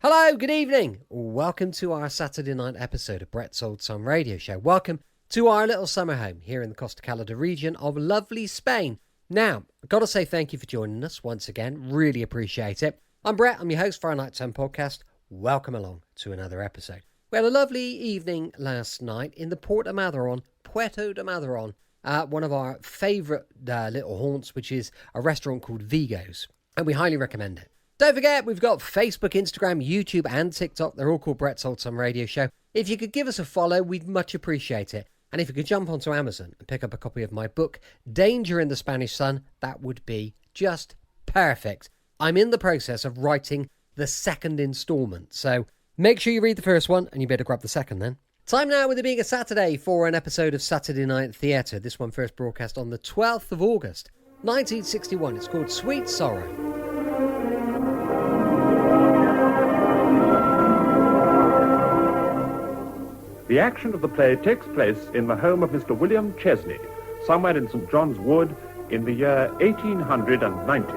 Hello, good evening. Welcome to our Saturday night episode of Brett's Old Sun Radio Show. Welcome to our little summer home here in the Costa Calada region of lovely Spain. Now, I've got to say thank you for joining us once again. Really appreciate it. I'm Brett. I'm your host for our Nighttime podcast. Welcome along to another episode. We had a lovely evening last night in the Puerto de Madron, one of our favourite little haunts, which is a restaurant called Vigo's, and we highly recommend it. Don't forget, we've got Facebook, Instagram, YouTube and TikTok. They're all called Brett's Old Sun Radio Show. If you could give us a follow, we'd much appreciate it. And if you could jump onto Amazon and pick up a copy of my book, Danger in the Spanish Sun, that would be just perfect. I'm in the process of writing the second instalment, so make sure you read the first one and you better grab the second then. Time now, with it being a Saturday, for an episode of Saturday Night Theatre. This one first broadcast on the 12th of August, 1961. It's called Sweet Sorrow. The action of the play takes place in the home of Mr. William Chesney, somewhere in St. John's Wood, in the year 1890.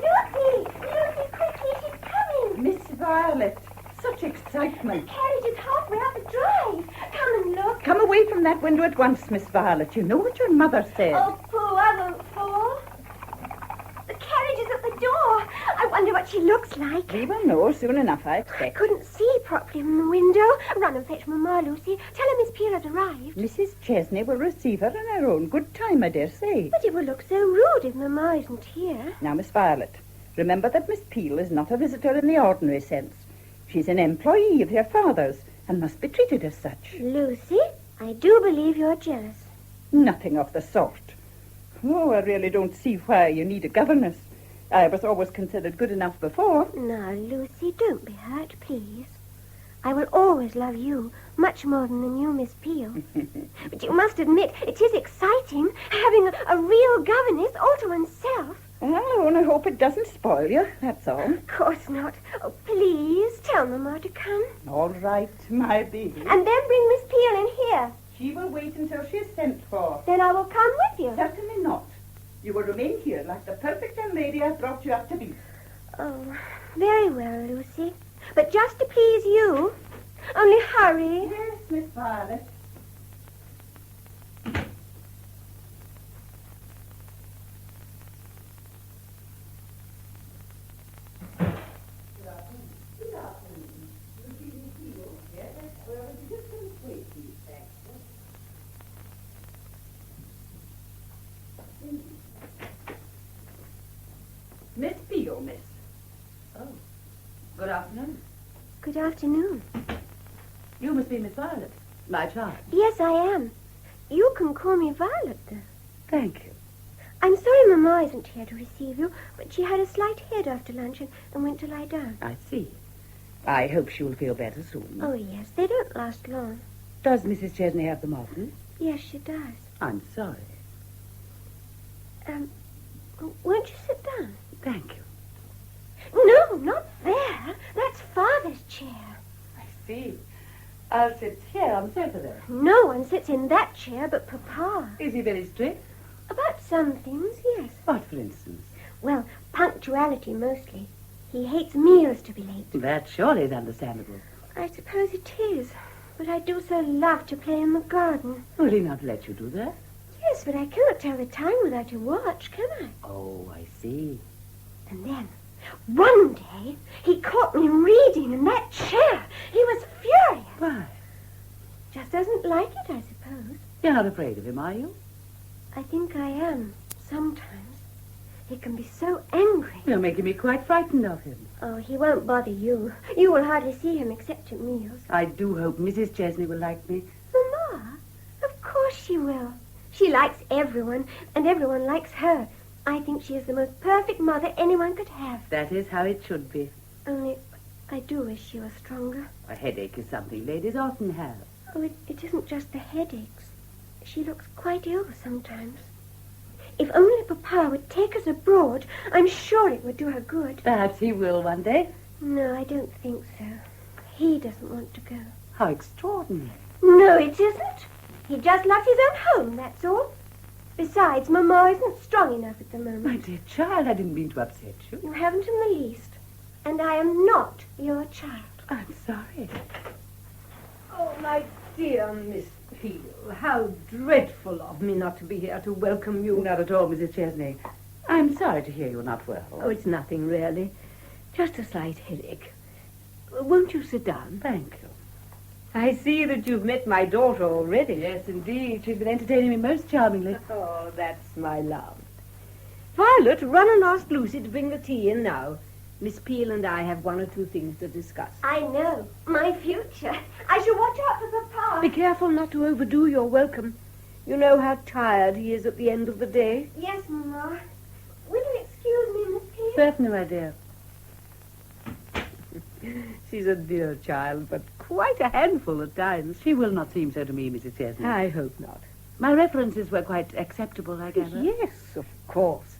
Lucy, quickly, she's coming. Miss Violet, such excitement. The carriage is halfway up the drive. Come and look. Come away from that window at once, Miss Violet. You know what your mother said. Oh, Pooh, I won't fall. The carriage is at the door. I wonder what she looks like. We will know soon enough, I I expect. couldn't see properly from the window. Run and fetch Mamma, Lucy. Tell her Miss Peel has arrived. Mrs. Chesney will receive her in her own good time, I dare say. But it will look so rude if Mamma isn't here. Now, Miss Violet, remember that Miss Peel is not a visitor in the ordinary sense. She's an employee of your father's and must be treated as such. Lucy, I do believe you're jealous. Nothing of the sort. Oh, I really don't see why you need a governess. I was always considered good enough before. Now, Lucy, don't be hurt, please. I will always love you much more than the new Miss Peel. But you must admit, it is exciting having a real governess all to oneself. Well, I only hope it doesn't spoil you, that's all. Of course not. Oh, please, tell Mamma to come. All right, my baby. And then bring Miss Peel in here. She will wait until she is sent for. Then I will come with you. Certainly not. You will remain here like the perfect young lady I brought you up to be. Oh, very well, Lucy. But just to please you. Only hurry. Yes, Miss Violet. Miss Peel, miss. Oh, good afternoon. Good afternoon. You must be Miss Violet, my child. Yes, I am. You can call me Violet, though. Thank you. I'm sorry Mamma isn't here to receive you, but she had a slight head after lunch and went to lie down. I see. I hope she will feel better soon. Oh, yes, they don't last long. Does Mrs. Chesney have them often? Yes, she does. I'm sorry. Won't you sit down? Thank you. No, not there. That's Father's chair. I see. I'll sit here on the sofa there. No one sits in that chair but Papa. Is he very strict? About some things, yes. What, for instance? Well, punctuality mostly. He hates meals to be late. That surely is understandable. I suppose it is. But I do so love to play in the garden. Will he not let you do that? Yes, but I cannot tell the time without a watch, can I? Oh, I see. And then, one day, he caught me reading in that chair. He was furious. Why? Just doesn't like it, I suppose. You're not afraid of him, are you? I think I am, sometimes. He can be so angry. You're making me quite frightened of him. Oh, he won't bother you. You will hardly see him except at meals. I do hope Mrs. Chesney will like me. Mamma? Of course she will. She likes everyone, and everyone likes her. I think she is the most perfect mother anyone could have. That is how it should be. Only, I do wish she was stronger. A headache is something ladies often have. Oh, it isn't just the headaches. She looks quite ill sometimes. If only Papa would take us abroad, I'm sure it would do her good. Perhaps he will one day. No, I don't think so. He doesn't want to go. How extraordinary. No, it isn't. He just loves his own home, that's all. Besides, Mamma isn't strong enough at the moment. My dear child, I didn't mean to upset you. You haven't in the least. And I am not your child. I'm sorry. Oh, my dear Miss Peel, how dreadful of me not to be here to welcome you. Not at all, Mrs. Chesney. I'm sorry to hear you're not well. Oh, it's nothing, really. Just a slight headache. Won't you sit down? Thank you. I see that you've met my daughter already. Yes, indeed. She's been entertaining me most charmingly. Oh, that's my love. Violet, run and ask Lucy to bring the tea in now. Miss Peel and I have one or two things to discuss. I know. My future. I shall watch out for Papa. Be careful not to overdo your welcome. You know how tired he is at the end of the day. Yes, Mamma. Will you excuse me, Miss Peel? Certainly, my dear. She's a dear child, but quite a handful at times. She will not seem so to me, Mrs. Chesney. I hope not. My references were quite acceptable, I gather. Yes, of course.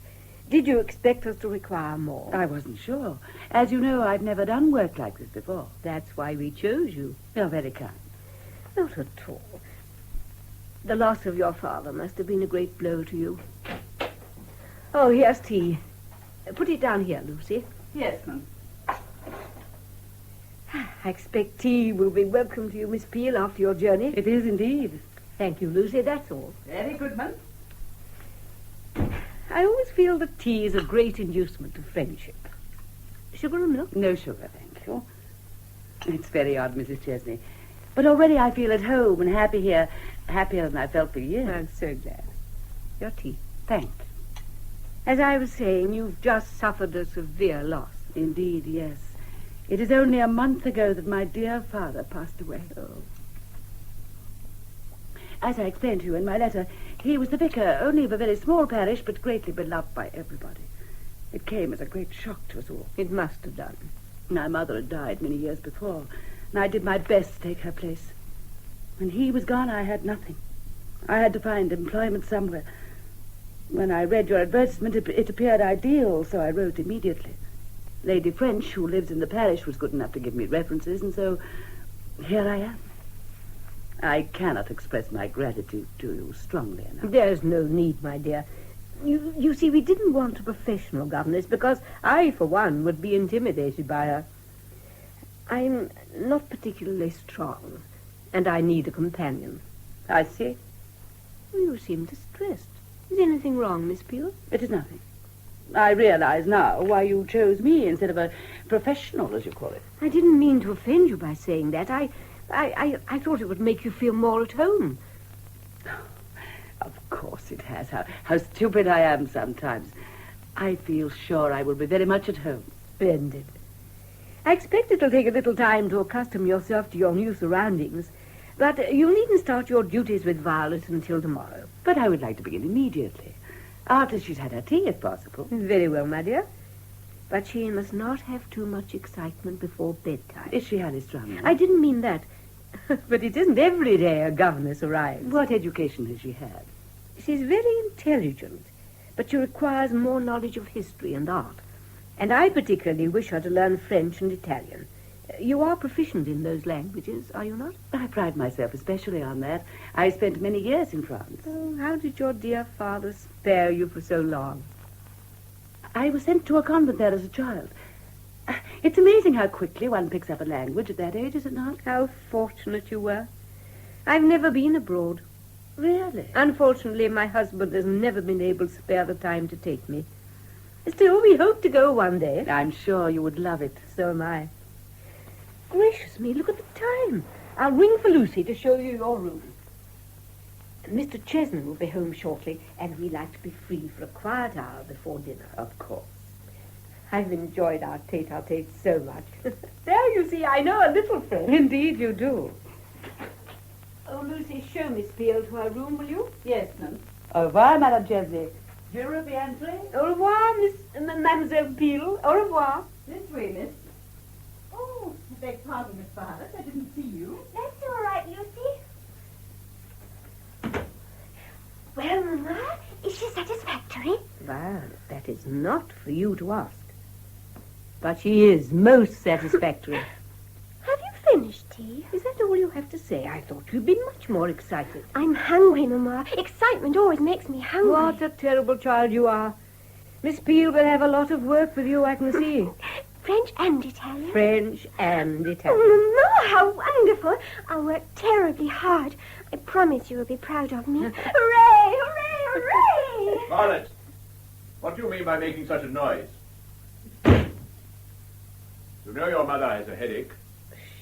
Did you expect us to require more? I wasn't sure. As you know, I've never done work like this before. That's why we chose you. You're very kind. Not at all. The loss of your father must have been a great blow to you. Oh, here's tea. Put it down here, Lucy. Yes, ma'am. I expect tea will be welcome to you, Miss Peel, after your journey. It is indeed. Thank you, Lucy, that's all. Very good, ma'am. I always feel that tea is a great inducement to friendship. Sugar and milk? No sugar, thank you. It's very odd, Mrs. Chesney. But already I feel at home and happy here, happier than I felt for years. I'm so glad. Your tea. Thanks. As I was saying, you've just suffered a severe loss. Indeed, yes. It is only a month ago that my dear father passed away. Oh. As I explained to you in my letter, he was the vicar only of a very small parish, but greatly beloved by everybody. It came as a great shock to us all. It must have done. My mother had died many years before, and I did my best to take her place. When he was gone, I had nothing. I had to find employment somewhere. When I read your advertisement, it appeared ideal, so I wrote immediately. Lady French, who lives in the parish, was good enough to give me references, and so here I am. I cannot express my gratitude to you strongly enough. There's no need, my dear. You see, we didn't want a professional governess because I, for one, would be intimidated by her. I'm not particularly strong, and I need a companion. I see. You seem distressed. Is anything wrong, Miss Peel? It is nothing. I realize now why you chose me instead of a professional, as you call it. I didn't mean to offend you by saying that. I thought it would make you feel more at home. Of course it has. How stupid I am sometimes. I feel sure I will be very much at home. Splendid. I expect it'll take a little time to accustom yourself to your new surroundings, but you needn't start your duties with Violet until tomorrow. But I would like to begin immediately, after she's had her tea, if possible. Very well, my dear. But she must not have too much excitement before bedtime. Is she highly strung? I didn't mean that. But it isn't every day a governess arrives. What education has she had? She's very intelligent, but she requires more knowledge of history and art. And I particularly wish her to learn French and Italian. You are proficient in those languages, are you not? I pride myself especially on that. I spent many years in France. Oh, how did your dear father spare you for so long? I was sent to a convent there as a child. It's amazing how quickly one picks up a language at that age, is it not? How fortunate you were. I've never been abroad. Really? Unfortunately, my husband has never been able to spare the time to take me. Still, we hope to go one day. I'm sure you would love it. So am I. Gracious me, look at the time. I'll ring for Lucy to show you your room. Mr. Chesney will be home shortly, and we like to be free for a quiet hour before dinner. Of course. I've enjoyed our tete-a-tete so much. There, you see, I know a little French. Indeed you do. Oh, Lucy, show Miss Peel to her room, will you? Yes, ma'am. Au revoir, Madame Chesney. Je reviendrai. Au revoir, Mademoiselle Peel. Au revoir. This way, miss. Oh, I beg pardon, Miss Violet. I didn't see you. That's all right, Lucy. Well, Mamma, is she satisfactory? Well, that is not for you to ask. But she is most satisfactory. Have you finished tea. Is that all you have to say? I thought you'd be much more excited. I'm hungry, Mamma. Excitement always makes me hungry. What a terrible child you are. Miss Peel will have a lot of work with you, I can see. French and Italian. French and Italian. Oh, Mamma, how wonderful. I'll work terribly hard. I promise you will be proud of me. Hooray, hooray, hooray! Violet, what do you mean by making such a noise? You know your mother has a headache.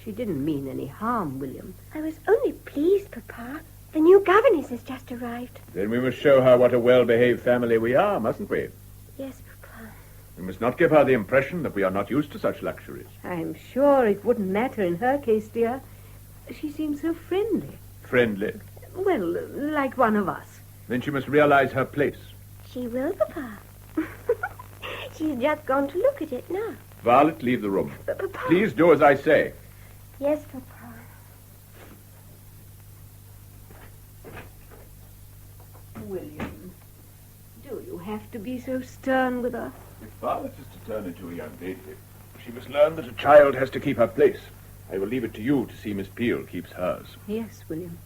She didn't mean any harm, William. I was only pleased, Papa. The new governess has just arrived. Then we must show her what a well-behaved family we are, mustn't we? Yes, Papa. We must not give her the impression that we are not used to such luxuries. I'm sure it wouldn't matter in her case, dear. She seems so friendly. Friendly. Well, like one of us. Then she must realize her place. She will, Papa. She's just gone to look at it now. Violet, leave the room. But, Papa... Please do as I say. Yes, Papa. William, do you have to be so stern with her? If Violet is to turn into a young lady, she must learn that a child has to keep her place. I will leave it to you to see Miss Peel keeps hers. Yes, William.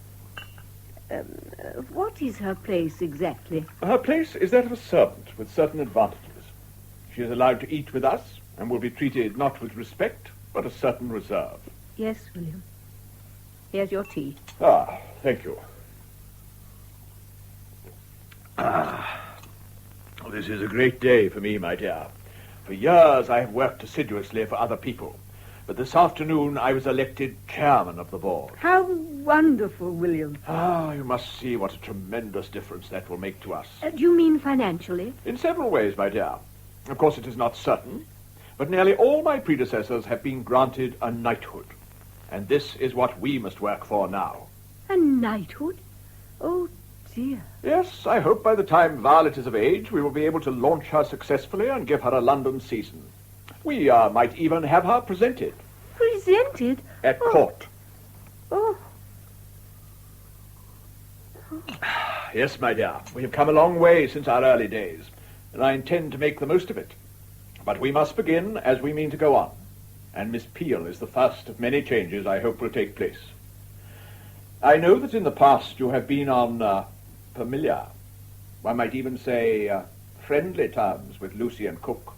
What is her place exactly? Her place is that of a servant with certain advantages. She is allowed to eat with us and will be treated not with respect, but a certain reserve. Yes, William. Here's your tea. Ah, thank you. This is a great day for me, my dear. For years I have worked assiduously for other people, but this afternoon I was elected chairman of the board. How wonderful, William. Ah, you must see what a tremendous difference that will make to us. Do you mean financially? In several ways, my dear. Of course, it is not certain, but nearly all my predecessors have been granted a knighthood. And this is what we must work for now. A knighthood? Oh, dear. Yes, I hope by the time Violet is of age, we will be able to launch her successfully and give her a London season. We might even have her presented. Presented? At court. Oh. Yes, my dear, we have come a long way since our early days, and I intend to make the most of it. But we must begin as we mean to go on, and Miss Peel is the first of many changes I hope will take place. I know that in the past you have been on familiar, one might even say friendly terms with Lucy and Cook,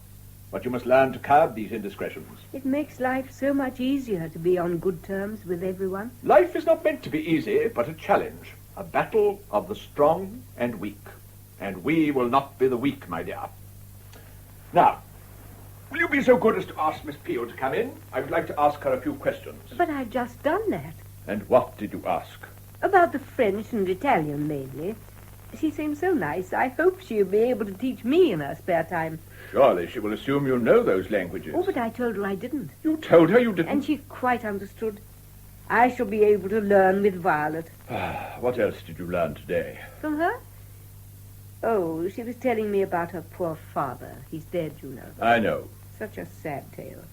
but you must learn to curb these indiscretions. It makes life so much easier to be on good terms with everyone. Life is not meant to be easy, but a challenge, a battle of the strong and weak. And we will not be the weak, my dear. Now, will you be so good as to ask Miss Peel to come in? I would like to ask her a few questions. But I've just done that. And what did you ask? About the French and Italian, mainly. She seems so nice. I hope she'll be able to teach me in her spare time. Surely she will assume you know those languages. Oh, but I told her I didn't. You told her you didn't? And she quite understood. I shall be able to learn with Violet. What else did you learn today? From her? Oh, she was telling me about her poor father. He's dead, you know. I know. Such a sad tale.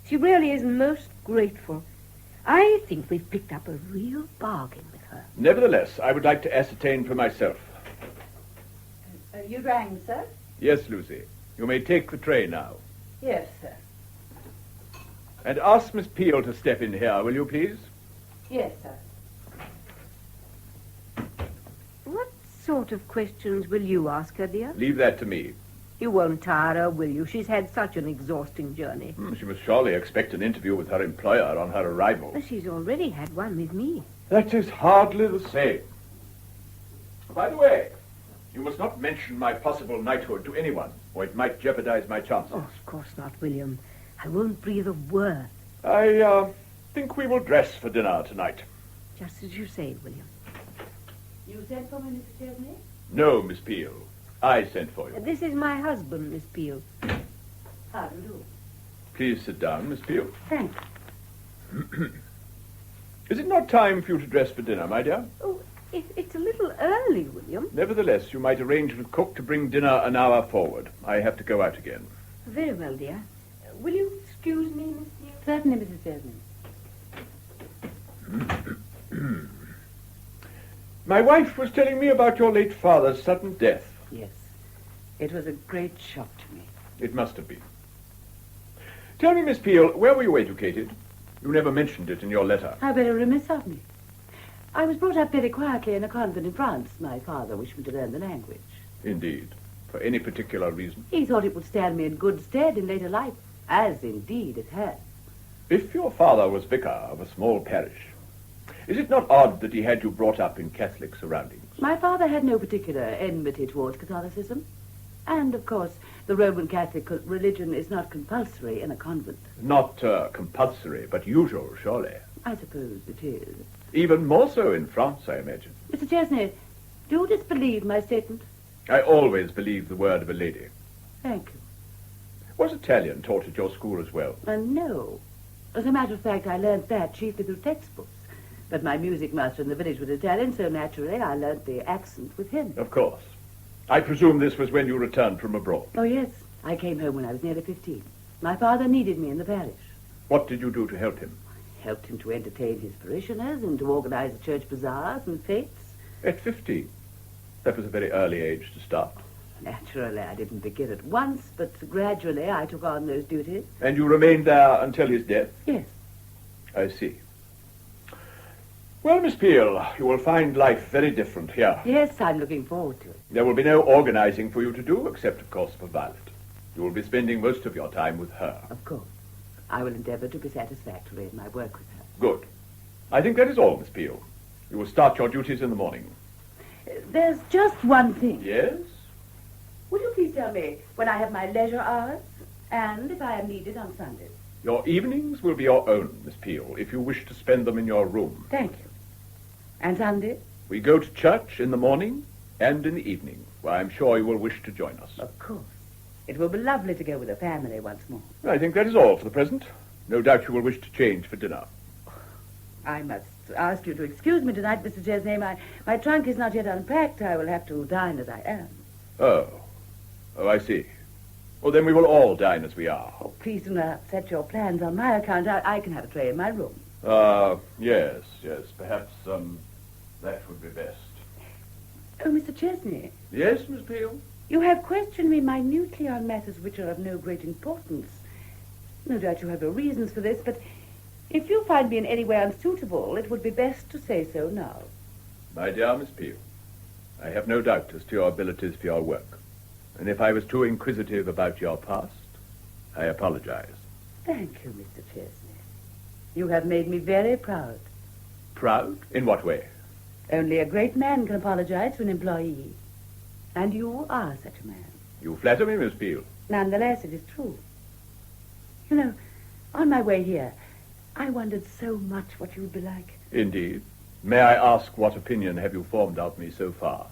She really is most grateful. I think we've picked up a real bargain with her. Nevertheless, I would like to ascertain for myself. You rang, sir? Yes, Lucy. You may take the tray now. Yes, sir. And ask Miss Peel to step in here, will you please? Yes, sir. What sort of questions will you ask her, dear? Leave that to me. You won't tire her, will you? She's had such an exhausting journey. She must surely expect an interview with her employer on her arrival. She's already had one with me. That is hardly the same. By the way, you must not mention my possible knighthood to anyone, or it might jeopardize my chances. Oh, of course not, William. I won't breathe a word. I think we will dress for dinner tonight. Just as you say, William. You sent for me, Mr. Chesney? No, Miss Peel. I sent for you. This is my husband, Miss Peel. How do you do? Please sit down, Miss Peel. Thanks. Is it not time for you to dress for dinner, my dear? Oh, it's a little early, William. Nevertheless, you might arrange with Cook to bring dinner an hour forward. I have to go out again. Very well, dear. Will you excuse me, Miss Peel? Certainly, Mrs. Chesney. My wife was telling me about your late father's sudden death. Yes. It was a great shock to me. It must have been. Tell me, Miss Peel, where were you educated? You never mentioned it in your letter. How very remiss of me. I was brought up very quietly in a convent in France. My father wished me to learn the language. Indeed. For any particular reason? He thought it would stand me in good stead in later life, as indeed it has. If your father was vicar of a small parish, is it not odd that he had you brought up in Catholic surroundings? My father had no particular enmity towards Catholicism. And, of course, the Roman Catholic religion is not compulsory in a convent. Not compulsory, but usual, surely. I suppose it is. Even more so in France, I imagine. Mr. Chesney, do you disbelieve my statement? I always believe the word of a lady. Thank you. Was Italian taught at your school as well? No. As a matter of fact, I learnt that chiefly through textbooks. But my music master in the village was Italian, so naturally I learnt the accent with him. Of course. I presume this was when you returned from abroad. Oh, yes. I came home when I was nearly 15. My father needed me in the parish. What did you do to help him? Helped him to entertain his parishioners and to organize the church bazaars and fetes. At 15. That was a very early age to start. Naturally, I didn't begin at once, but gradually I took on those duties. And you remained there until his death? Yes. I see. Well, Miss Peel, you will find life very different here. Yes, I'm looking forward to it. There will be no organizing for you to do, except, of course, for Violet. You will be spending most of your time with her. Of course. I will endeavor to be satisfactory in my work with her. Good. I think that is all, Miss Peel. You will start your duties in the morning. There's just one thing. Yes? Would you please tell me when I have my leisure hours and if I am needed on Sundays? Your evenings will be your own, Miss Peel, if you wish to spend them in your room. Thank you. And Sunday? We go to church in the morning and in the evening, where I'm sure you will wish to join us. Of course. It will be lovely to go with the family once more. I think that is all for the present. No doubt you will wish to change for dinner. I must ask you to excuse me tonight, Mr. Chesney. My trunk is not yet unpacked. I will have to dine as I am. Oh, I see. Well, then we will all dine as we are. Oh, please do not set your plans on my account. I can have a tray in my room. Yes. Perhaps, that would be best. Oh, Mr. Chesney. Yes, Miss Peel? You have questioned me minutely on matters which are of no great importance. No doubt you have your reasons for this, but if you find me in any way unsuitable, it would be best to say so now. My dear Miss Peel, I have no doubt as to your abilities for your work. And if I was too inquisitive about your past, I apologize. Thank you, Mr. Chesney. You have made me very proud. Proud? In what way? Only a great man can apologize to an employee. And you are such a man. You flatter me, Miss Peel. Nonetheless, it is true. You know, on my way here, I wondered so much what you would be like. Indeed. May I ask what opinion have you formed of me so far?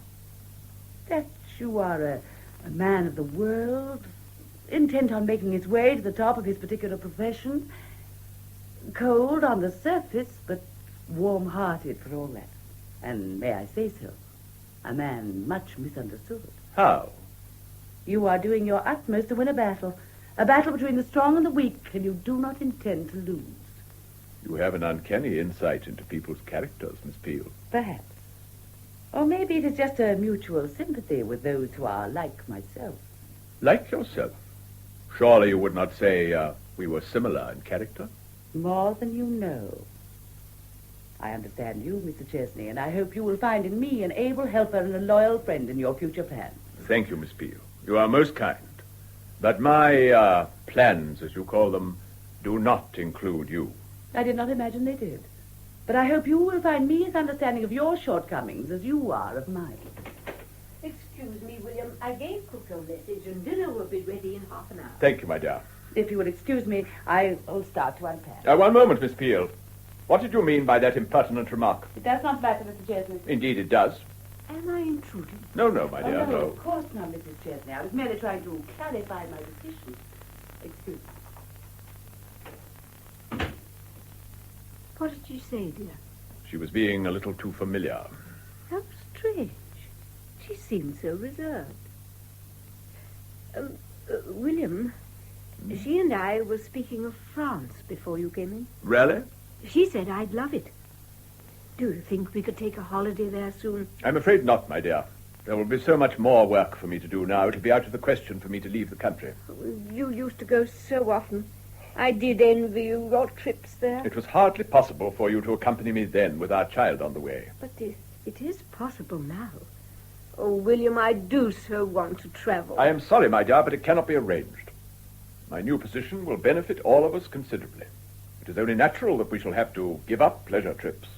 That you are a man of the world, intent on making his way to the top of his particular profession, cold on the surface, but warm-hearted for all that. And may I say so, a man much misunderstood. How? You are doing your utmost to win a battle between the strong and the weak, and you do not intend to lose. You have an uncanny insight into people's characters, Miss Peel. Perhaps. Or maybe it is just a mutual sympathy with those who are like myself. Like yourself? Surely you would not say we were similar in character? More than you know. I understand you, Mr. Chesney, and I hope you will find in me an able helper and a loyal friend in your future plans. Thank you, Miss Peel. You are most kind. But my plans, as you call them, do not include you. I did not imagine they did. But I hope you will find me as understanding of your shortcomings as you are of mine. Excuse me, William. I gave Cook your message, and dinner will be ready in half an hour. Thank you, my dear. If you will excuse me, I will start to unpack. One moment, Miss Peel. What did you mean by that impertinent remark? It does not matter, Mr. Chesney. Indeed it does. Am I intruding? No, my dear, Oh, no, no. of course not, Mrs. Chesney. I was merely trying to clarify my decision. Excuse me. What did you say, dear? She was being a little too familiar. How strange. She seemed so reserved. William, she and I were speaking of France before you came in. Really? She said I'd love it. Do you think we could take a holiday there soon? I'm afraid not, my dear. There will be so much more work for me to do now. It'll be out of the question for me to leave the country. You used to go so often. I did envy you your trips there. It was hardly possible for you to accompany me then with our child on the way. But it is possible now. Oh, William, I do so want to travel. I am sorry, my dear, but it cannot be arranged. My new position will benefit all of us considerably. It is only natural that we shall have to give up pleasure trips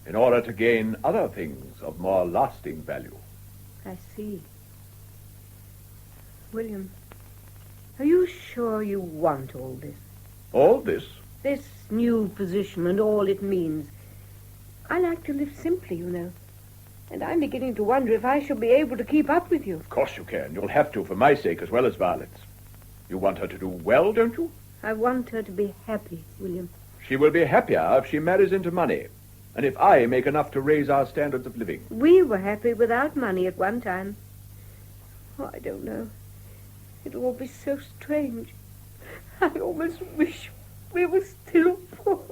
in order to gain other things of more lasting value. I see. William, are you sure you want all this? All this? This new position and all it means. I like to live simply, you know. And I'm beginning to wonder if I shall be able to keep up with you. Of course you can. You'll have to for my sake as well as Violet's. You want her to do well, don't you? I want her to be happy, William. She will be happier if she marries into money, and if I make enough to raise our standards of living. We were happy without money at one time. Oh, I don't know. It'll all be so strange. I almost wish we were still poor.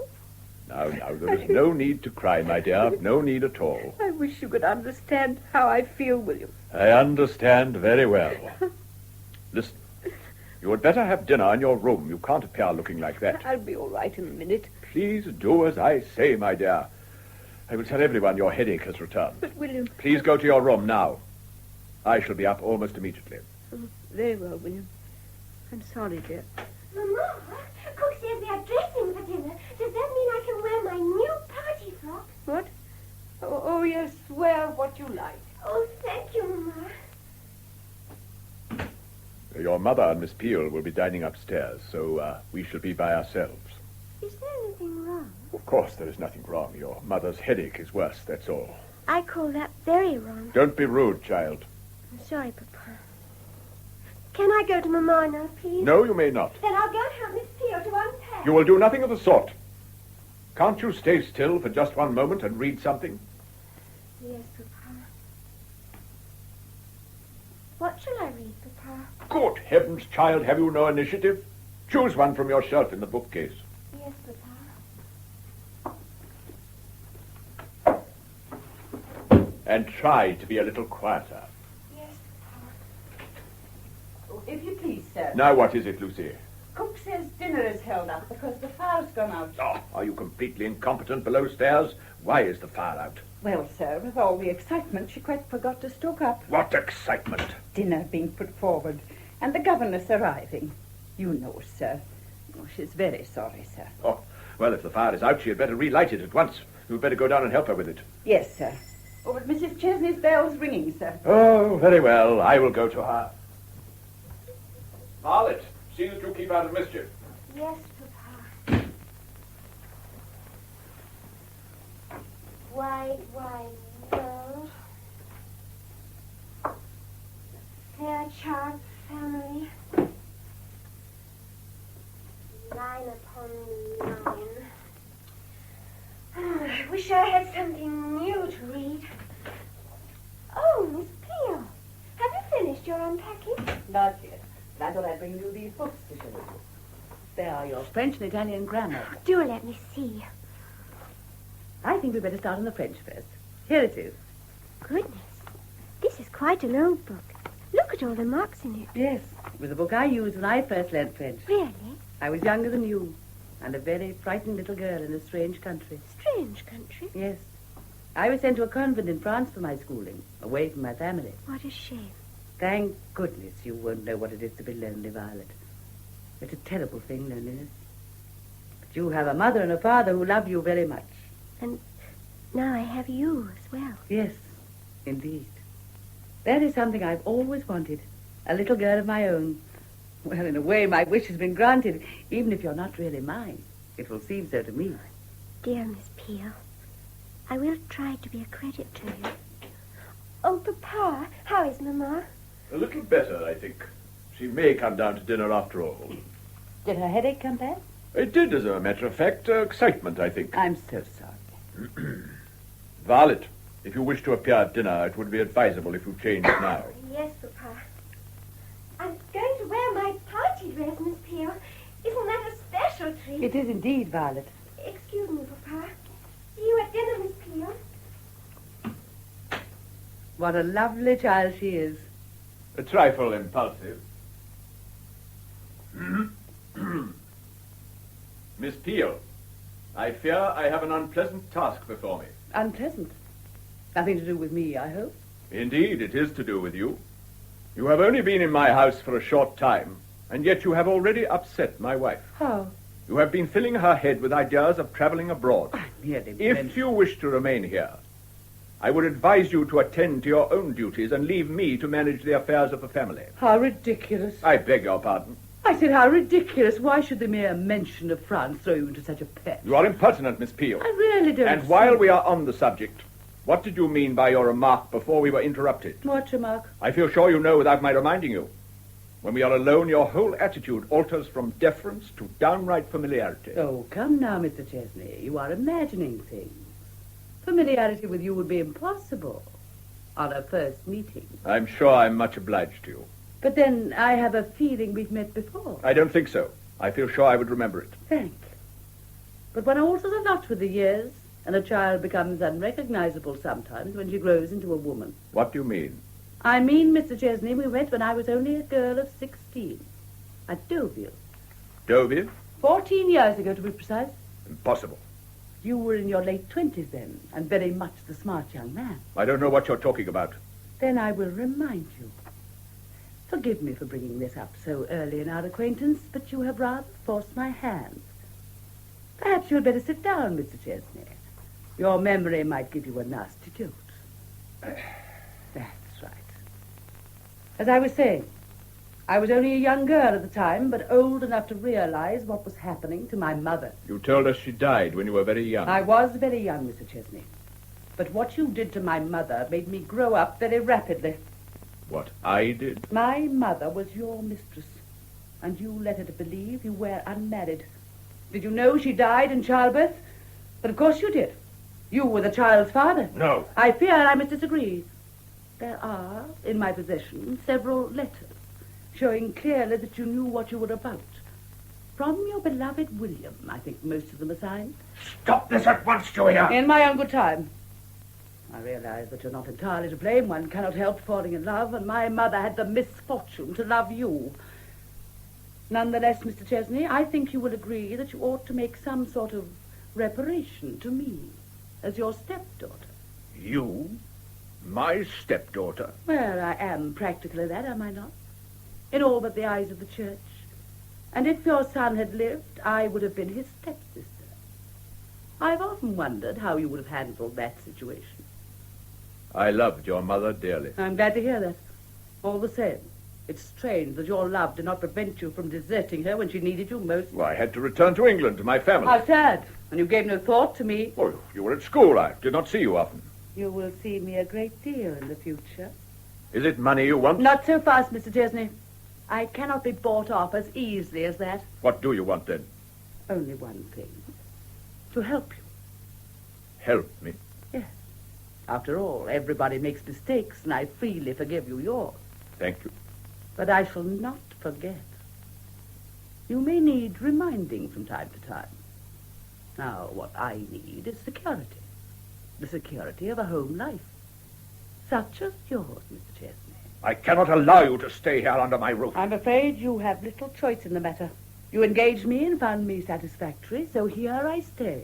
Now, there is no need to cry, my dear. No need at all. I wish you could understand how I feel, William. I understand very well. Listen, you had better have dinner in your room. You can't appear looking like that. I'll be all right in a minute. Please do as I say, my dear. I will tell everyone your headache has returned. But, William... Please go to your room now. I shall be up almost immediately. Very well, William. I'm sorry, dear. Mama, Cook says we are dressing for dinner. Does that mean I can wear my new party frock? What? Oh, yes, wear what you like. Oh, thank you, Mama. Your mother and Miss Peel will be dining upstairs, so we shall be by ourselves. Is there anything wrong? Of course there is nothing wrong. Your mother's headache is worse, that's all. I call that very wrong. Don't be rude, child. I'm sorry, Papa. Can I go to Mama now, please? No, you may not. Then I'll go and help Miss Peel to unpack. You will do nothing of the sort. Can't you stay still for just one moment and read something? Yes, Papa. What shall I read, Papa? Good heavens, child, have you no initiative? Choose one from your shelf in the bookcase. Yes, Papa. And try to be a little quieter. Yes, Papa. Oh, if you please, sir. Now what is it, Lucy? Cook says dinner is held up because the fire's gone out. Oh, are you completely incompetent below stairs? Why is the fire out? Well, sir, with all the excitement, she quite forgot to stoke up. What excitement? Dinner being put forward, and the governess arriving. You know, sir. Oh, she's very sorry, sir. Oh, well, if the fire is out, she had better relight it at once. You'd better go down and help her with it. Yes, sir. Oh, but Mrs. Chesney's bell's ringing, sir. Oh, very well. I will go to her. Violet, see that you keep out of mischief. Yes, Papa. Wide world. Fairchild family. Line upon line. I wish I had something new to read. Oh, Miss Peel, have you finished your unpacking? Not yet. I thought I'd bring you these books to show you. They are your French and Italian grammar. Do let me see. I think we'd better start on the French first. Here it is. Goodness, this is quite an old book. Look at all the marks in it. Yes, it was the book I used when I first learned French. Really? I was younger than you, and a very frightened little girl in a strange country. Strange country. Yes. I was sent to a convent in France for my schooling, away from my family. What a shame. Thank goodness you won't know what it is to be lonely, Violet. It's a terrible thing, loneliness. But you have a mother and a father who love you very much. And now I have you as well. Yes, indeed. That is something I've always wanted. A little girl of my own. Well, in a way, my wish has been granted, even if you're not really mine. It will seem so to me. Dear Miss Peel, I will try to be a credit to you. Oh, Papa, how is Mama? A little better, I think. She may come down to dinner after all. Did her headache come back? It did, as a matter of fact. Excitement, I think. I'm so sorry. Violet, if you wish to appear at dinner, it would be advisable if you changed now. Yes, Papa. I'm going to wear my party dress, Miss Peel. Isn't that a special treat? It is indeed, Violet. Excuse me, Papa. See you at dinner, Miss Peel. What a lovely child she is. A trifle impulsive. Miss Peel, I fear I have an unpleasant task before me. Unpleasant. Nothing to do with me, I hope. Indeed, it is to do with you. You have only been in my house for a short time, and yet you have already upset my wife. How? You have been filling her head with ideas of traveling abroad. I merely If you wish to remain here, I would advise you to attend to your own duties and leave me to manage the affairs of the family. How ridiculous. I beg your pardon. I said how ridiculous. Why should the mere mention of France throw you into such a pet? You are impertinent, Miss Peel. I really don't And see- while we are on the subject, what did you mean by your remark before we were interrupted? What remark? I feel sure you know without my reminding you. When we are alone, your whole attitude alters from deference to downright familiarity. Oh, come now, Mr. Chesney. You are imagining things. Familiarity with you would be impossible on a first meeting. I'm sure I'm much obliged to you. But then I have a feeling we've met before. I don't think so. I feel sure I would remember it. Thank you. But one alters a lot with the years, and a child becomes unrecognizable sometimes when she grows into a woman. What do you mean? I mean, Mr. Chesney, we met when I was only a girl of 16 at Deauville. Deauville? 14 years ago, to be precise. Impossible. You were in your late 20s then, and very much the smart young man. I don't know what you're talking about. Then I will remind you. Forgive me for bringing this up so early in our acquaintance, but you have rather forced my hand. Perhaps you had better sit down, Mr. Chesney. Your memory might give you a nasty jolt. That's right. As I was saying, I was only a young girl at the time, but old enough to realize what was happening to my mother. You told us she died when you were very young. I was very young, Mr. Chesney. But what you did to my mother made me grow up very rapidly. What I did? My mother was your mistress, and you let her to believe you were unmarried. Did you know she died in childbirth? But of course you did. You were the child's father. No. I fear I must disagree. There are, in my possession, several letters showing clearly that you knew what you were about. From your beloved William, I think most of them are signed. Stop this at once, Julia. In my own good time. I realize that you're not entirely to blame. One cannot help falling in love, and my mother had the misfortune to love you. Nonetheless, Mr. Chesney, I think you will agree that you ought to make some sort of reparation to me as your stepdaughter. You? My stepdaughter? Well, I am practically that, am I not? In all but the eyes of the church. And if your son had lived, I would have been his stepsister. I've often wondered how you would have handled that situation. I loved your mother dearly. I'm glad to hear that. All the same, it's strange that your love did not prevent you from deserting her when she needed you most. Well, I had to return to England to my family. How sad. And you gave no thought to me. Oh, you were at school. I did not see you often. You will see me a great deal in the future. Is it money you want? Not so fast, Mr. Chesney. I cannot be bought off as easily as that. What do you want, then? Only one thing. To help you. Help me. Yes. After all, everybody makes mistakes, and I freely forgive you yours. Thank you. But I shall not forget. You may need reminding from time to time. Now, what I need is security. The security of a home life. Such as yours, Mr. Chesney. I cannot allow you to stay here under my roof. I'm afraid you have little choice in the matter. You engaged me and found me satisfactory, so here I stay.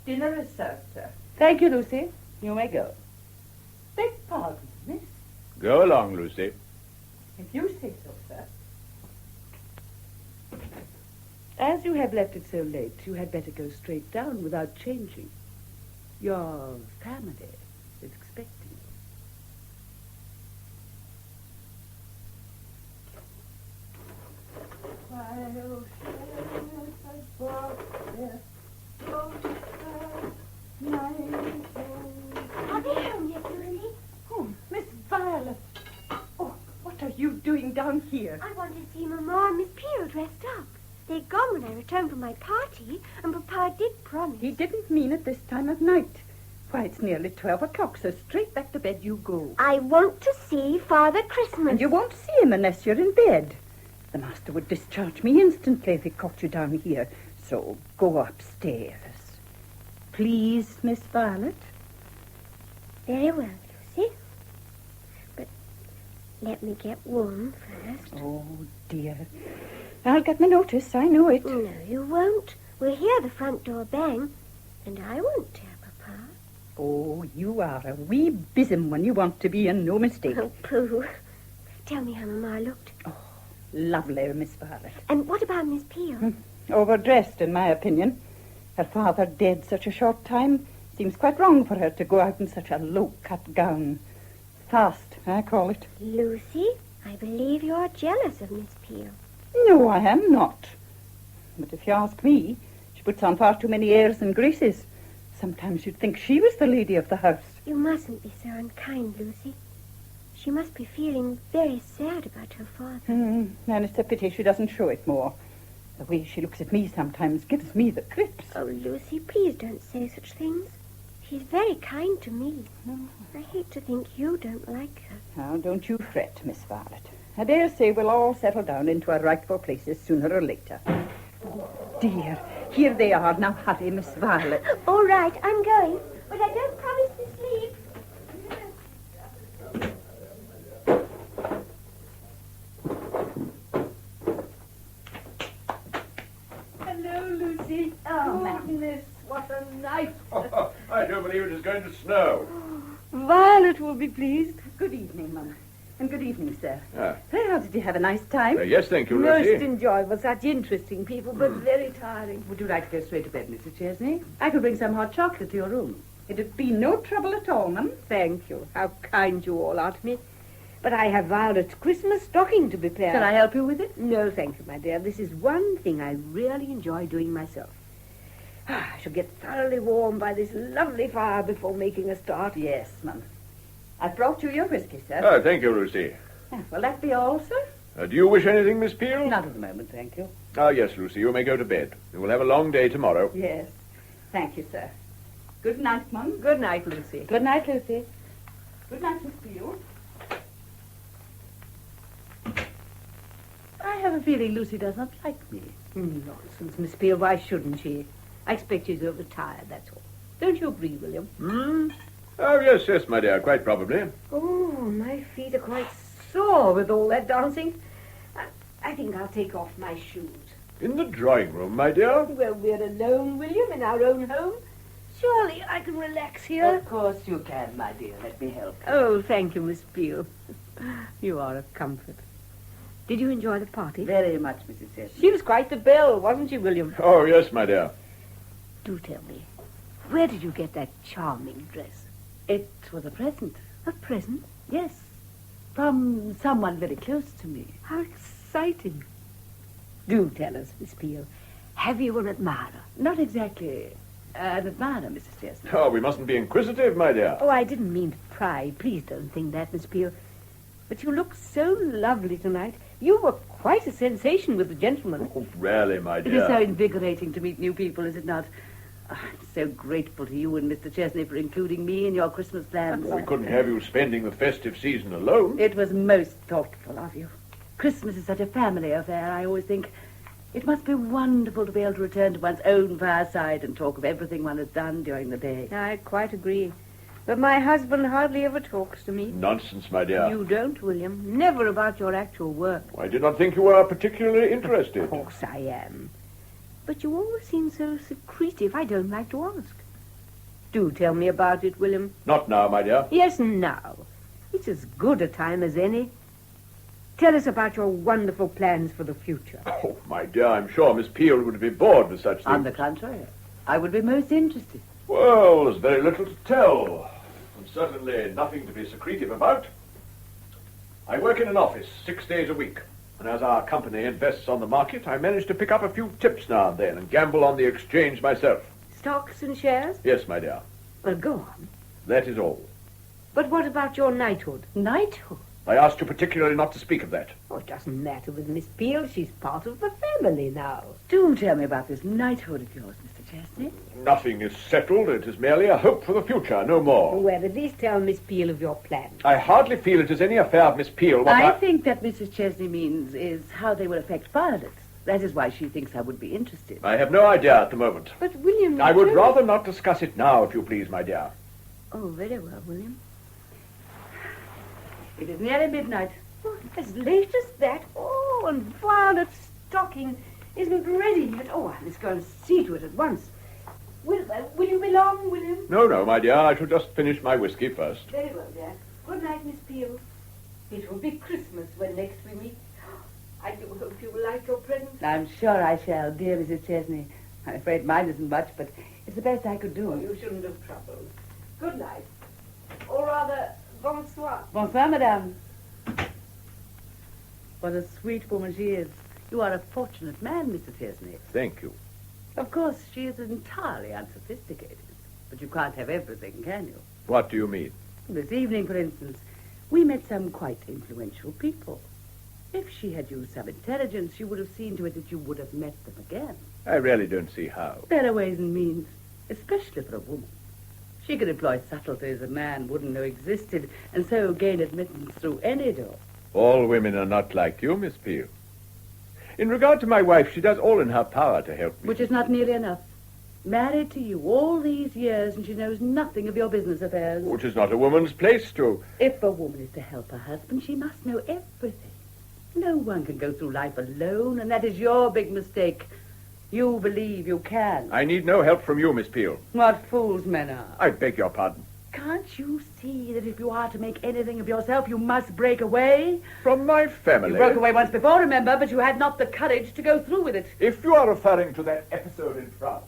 Dinner is served, sir. Thank you, Lucy. You may go. Beg pardon, miss. Go along, Lucy. If you say so, sir. As you have left it so late, you had better go straight down without changing. Your family is expecting you. Are they home yet, Lucy? Oh, Miss Violet. Oh, what are you doing down here? I want to see Mamma and Miss Peel dressed up. They're gone when I return from my party, and Papa did promise. He didn't mean it this time of night. Why, it's nearly 12 o'clock, so straight back to bed you go. I want to see Father Christmas. And you won't see him unless you're in bed. The master would discharge me instantly if he caught you down here. So go upstairs. Please, Miss Violet. Very well, Lucy. But let me get warm first. Oh, dear. I'll get my notice, I know it. No, you won't. We'll hear the front door bang, and I won't tell Papa. Oh, you are a wee bism when you want to be, and no mistake. Oh, pooh. Tell me how Mamma looked. Lovely, Miss Violet. And what about Miss Peel? Overdressed, in my opinion. Her father dead such a short time. Seems quite wrong for her to go out in such a low-cut gown. Fast, I call it. Lucy, I believe you're jealous of Miss Peel. No, I am not. But if you ask me, she puts on far too many airs and graces. Sometimes you'd think she was the lady of the house. You mustn't be so unkind, Lucy. She must be feeling very sad about her father. And it's a pity she doesn't show it more. The way she looks at me sometimes gives me the creeps. Oh, Lucy, please don't say such things. She's very kind to me. I hate to think you don't like her. Now, don't you fret, Miss Violet. I dare say we'll all settle down into our rightful places sooner or later. Dear, here they are. Now hurry, Miss Violet. All right, I'm going, but I don't promise to sleep. Hello, Lucy. Oh, goodness, what a night. I don't believe it is going to snow. Violet will be pleased. Good evening, Mum. And good evening, sir. Ah. Well, did you have a nice time? Yes, thank you, Most Lucy. enjoyable. Such interesting people, but very tiring. Would you like to go straight to bed, Mr. Chesney? I could bring some hot chocolate to your room. It'd be no trouble at all, Mum. Thank you. How kind you all are to me. But I have Violet's Christmas stocking to prepare. Shall I help you with it? No, thank you, my dear. This is one thing I really enjoy doing myself. I shall get thoroughly warm by this lovely fire before making a start. Yes, Mum. I've brought you your whiskey, sir. Oh, thank you, Lucy. Will that be all, sir? Do you wish anything, Miss Peel? Not at the moment, thank you. Ah, yes, Lucy, you may go to bed. You will have a long day tomorrow. Yes. Thank you, sir. Good night, Mum. Good night, Lucy. Good night, Lucy. Good night, Miss Peel. I have a feeling Lucy does not like me. Nonsense, Miss Peel. Why shouldn't she? I expect she's overtired, that's all. Don't you agree, William? Oh, yes, my dear, quite probably. Oh, my feet are quite sore with all that dancing. I think I'll take off my shoes. In the drawing room, my dear. Well, we're alone, William, in our own home. Surely I can relax here. Of course you can, my dear. Let me help you. Oh, thank you, Miss Peel. You are a comfort. Did you enjoy the party? Very much, Mrs. Chesney. She was quite the belle, wasn't she, William? Oh, yes, my dear. Do tell me, where did you get that charming dress? It was a present. A present? Yes. From someone very close to me. How exciting. Do tell us, Miss Peel. Have you an admirer? Not exactly an admirer, Mrs. Chesney. Oh, we mustn't be inquisitive, my dear. Oh, I didn't mean to pry. Please don't think that, Miss Peel. But you look so lovely tonight. You were quite a sensation with the gentleman. Oh, really, my It dear. is so invigorating to meet new people, is it not? I'm so grateful to you and Mr. Chesney for including me in your Christmas plans. We couldn't have you spending the festive season alone. It was most thoughtful of you. Christmas is such a family affair, I always think. It must be wonderful to be able to return to one's own fireside and talk of everything one has done during the day. I quite agree. But my husband hardly ever talks to me. Nonsense, my dear. You don't, William. Never about your actual work. I did not think you were particularly interested. Of course I am. But you always seem so secretive, I don't like to ask. Do tell me about it, William. Not now, my dear. Yes, now. It's as good a time as any. Tell us about your wonderful plans for the future. Oh, my dear, I'm sure Miss Peel would be bored with such things. On the contrary, I would be most interested. Well, there's very little to tell. And certainly nothing to be secretive about. I work in an office 6 days a week. And as our company invests on the market, I manage to pick up a few tips now and then and gamble on the exchange myself. Stocks and shares? Yes, my dear. Well, go on. That is all. But what about your knighthood? Knighthood? I asked you particularly not to speak of that. Oh, it doesn't matter with Miss Peel. She's part of the family now. Do tell me about this knighthood of yours, Mr. Chesney. Nothing is settled. It is merely a hope for the future, no more. Well, at least tell Miss Peel of your plans. I hardly feel it is any affair of Miss Peel. What I think that Mrs. Chesney means is how they will affect Violet. That is why she thinks I would be interested. I have no idea at the moment. But, William... I would rather not discuss it now, if you please, my dear. Oh, very well, William. It is nearly midnight. Oh, as late as that? Oh, and Violet stocking isn't ready yet. Oh, I must go and see to it at once. Will you be long, William? No, my dear. I shall just finish my whiskey first. Very well, dear. Good night, Miss Peel. It will be Christmas when next we meet. I do hope you will like your present. I'm sure I shall, dear Mrs. Chesney. I'm afraid mine isn't much, but it's the best I could do. Oh, you shouldn't have troubled. Good night. Or rather, bonsoir. Bonsoir, madame. What a sweet woman she is. You are a fortunate man, Mr. Chesney. Thank you. Of course, she is entirely unsophisticated. But you can't have everything, can you? What do you mean? This evening, for instance, we met some quite influential people. If she had used some intelligence, she would have seen to it that you would have met them again. I really don't see how. There are ways and means, especially for a woman. She could employ subtleties a man wouldn't know existed, and so gain admittance through any door. All women are not like you, Miss Peel. In regard to my wife, she does all in her power to help me. Which is not nearly enough. Married to you all these years, and she knows nothing of your business affairs. Which is not a woman's place to. If a woman is to help her husband, she must know everything. No one can go through life alone, and that is your big mistake. You believe you can. I need no help from you, Miss Peel. What fools men are. I beg your pardon. Can't you see that if you are to make anything of yourself, you must break away? From my family? You broke away once before, remember, but you had not the courage to go through with it. If you are referring to that episode in France,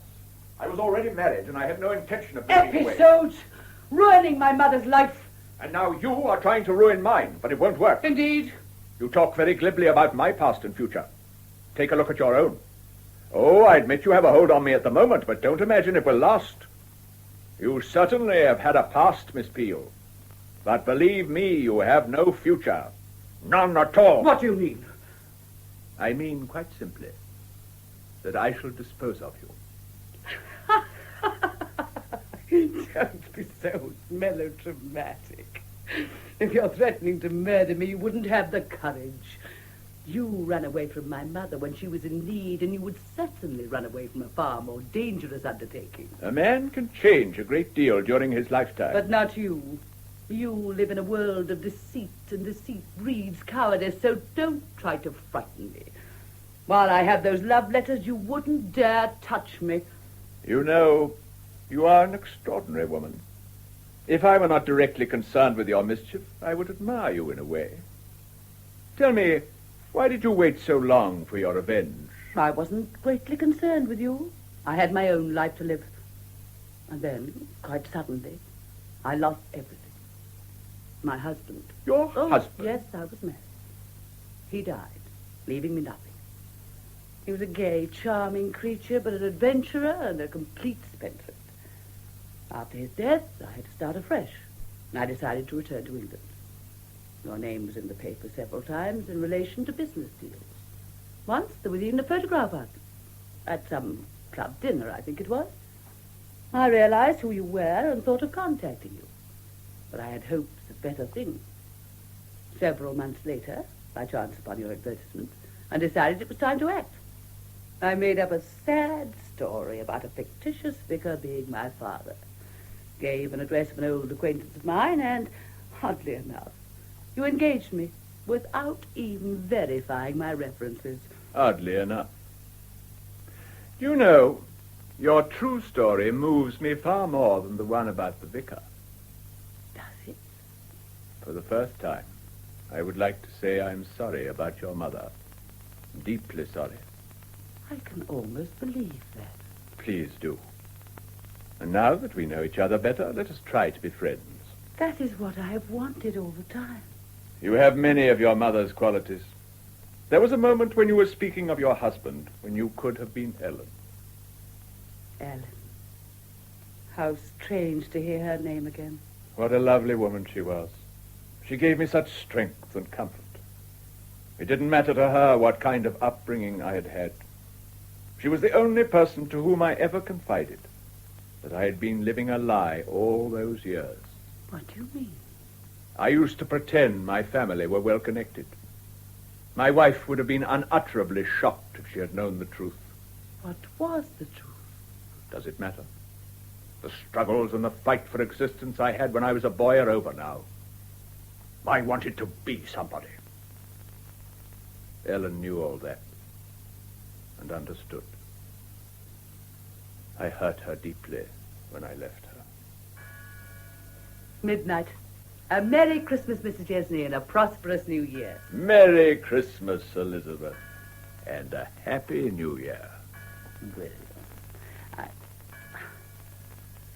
I was already married and I had no intention of breaking away. Episodes? Ruining my mother's life. And now you are trying to ruin mine, but it won't work. Indeed. You talk very glibly about my past and future. Take a look at your own. Oh, I admit you have a hold on me at the moment, but don't imagine it will last. You certainly have had a past, Miss Peel. But believe me, you have no future. None at all. What do you mean? I mean, quite simply, that I shall dispose of you. Don't be so melodramatic. If you're threatening to murder me, you wouldn't have the courage. You ran away from my mother when she was in need, and you would certainly run away from a far more dangerous undertaking. A man can change a great deal during his lifetime. But not you. You live in a world of deceit, and deceit breeds cowardice, so don't try to frighten me. While I have those love letters, you wouldn't dare touch me. You know, you are an extraordinary woman. If I were not directly concerned with your mischief, I would admire you in a way. Tell me, why did you wait so long for your revenge? I wasn't greatly concerned with you. I had my own life to live. And then, quite suddenly, I lost everything. My husband. Your husband? Yes, I was married. He died, leaving me nothing. He was a gay, charming creature, but an adventurer and a complete spendthrift. After his death, I had to start afresh, and I decided to return to England. Your name was in the paper several times in relation to business deals. Once there was even a photograph of you, at some club dinner, I think it was. I realized who you were and thought of contacting you, but I had hopes of better things. Several months later, I chanced upon your advertisement and decided it was time to act. I made up a sad story about a fictitious vicar being my father, gave an address of an old acquaintance of mine, and, oddly enough, you engaged me without even verifying my references. Oddly enough. You know, your true story moves me far more than the one about the vicar. Does it? For the first time, I would like to say I'm sorry about your mother. Deeply sorry. I can almost believe that. Please do. And now that we know each other better, let us try to be friends. That is what I have wanted all the time. You have many of your mother's qualities. There was a moment when you were speaking of your husband, when you could have been Ellen. Ellen. How strange to hear her name again. What a lovely woman she was. She gave me such strength and comfort. It didn't matter to her what kind of upbringing I had had. She was the only person to whom I ever confided that I had been living a lie all those years. What do you mean? I used to pretend my family were well connected. My wife would have been unutterably shocked if she had known the truth. What was the truth? Does it matter? The struggles and the fight for existence I had when I was a boy are over now. I wanted to be somebody. Ellen knew all that. and understood. I hurt her deeply when I left her. Midnight. A Merry Christmas, Mr. Chesney, and a prosperous New Year. Merry Christmas, Elizabeth, and a Happy New Year. Well,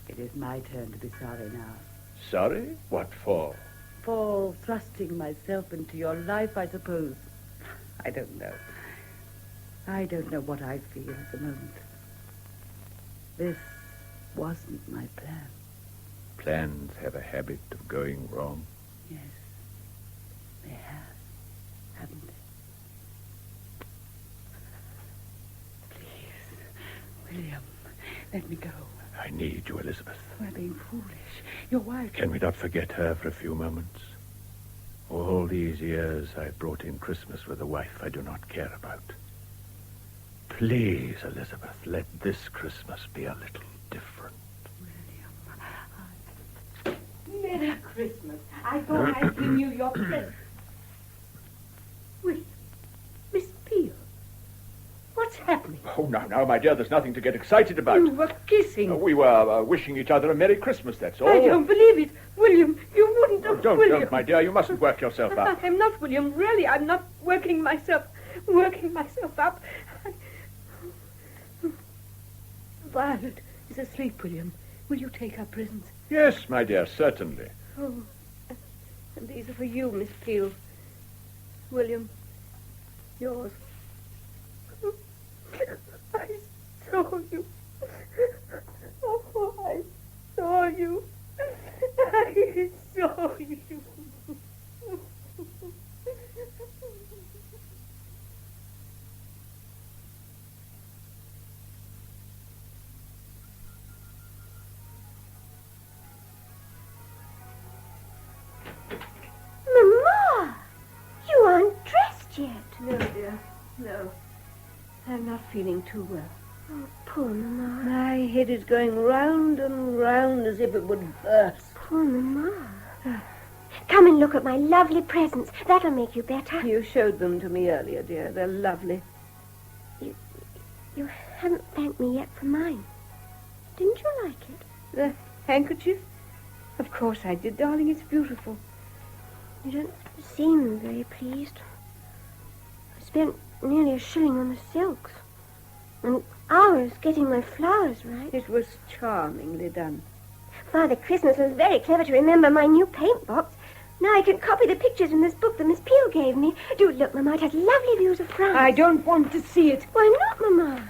it is my turn to be sorry now. Sorry? What for? For thrusting myself into your life, I suppose. I don't know. I don't know what I feel at the moment. This wasn't my plan. Plans have a habit of going wrong. Yes, they have, haven't they? Please, William, let me go. I need you, Elizabeth. We're being foolish. Your wife... Can we not forget her for a few moments? All these years I've brought in Christmas with a wife I do not care about. Please, Elizabeth, let this Christmas be a little different. William, Merry Christmas. I thought I'd bring you your present. William, Miss Peel, what's happening? Oh, now, my dear, there's nothing to get excited about. You were kissing. We were wishing each other a Merry Christmas, that's all. I don't believe it. William, you wouldn't have... William. Don't, my dear. You mustn't work yourself up. I'm not, William. Really, I'm not working myself up. Violet is asleep, William. Will you take her presents? Yes, my dear, certainly. Oh, and these are for you, Miss Peel. William, yours. I saw you. Oh, I saw you. I saw you. Mamma, you aren't dressed yet. No, dear, no. I'm not feeling too well. Oh, poor Mamma. My head is going round and round as if it would burst. Poor Mamma. Come and look at my lovely presents. That'll make you better. You showed them to me earlier, dear. They're lovely. You haven't thanked me yet for mine. Didn't you like it? The handkerchief? Of course I did, darling. It's beautiful. You don't seem very pleased. I spent nearly a shilling on the silks. And hours getting my flowers right. It was charmingly done. Father Christmas was very clever to remember my new paint box. Now I can copy the pictures in this book that Miss Peel gave me. Do look, Mamma. It has lovely views of France. I don't want to see it. Why not, Mamma?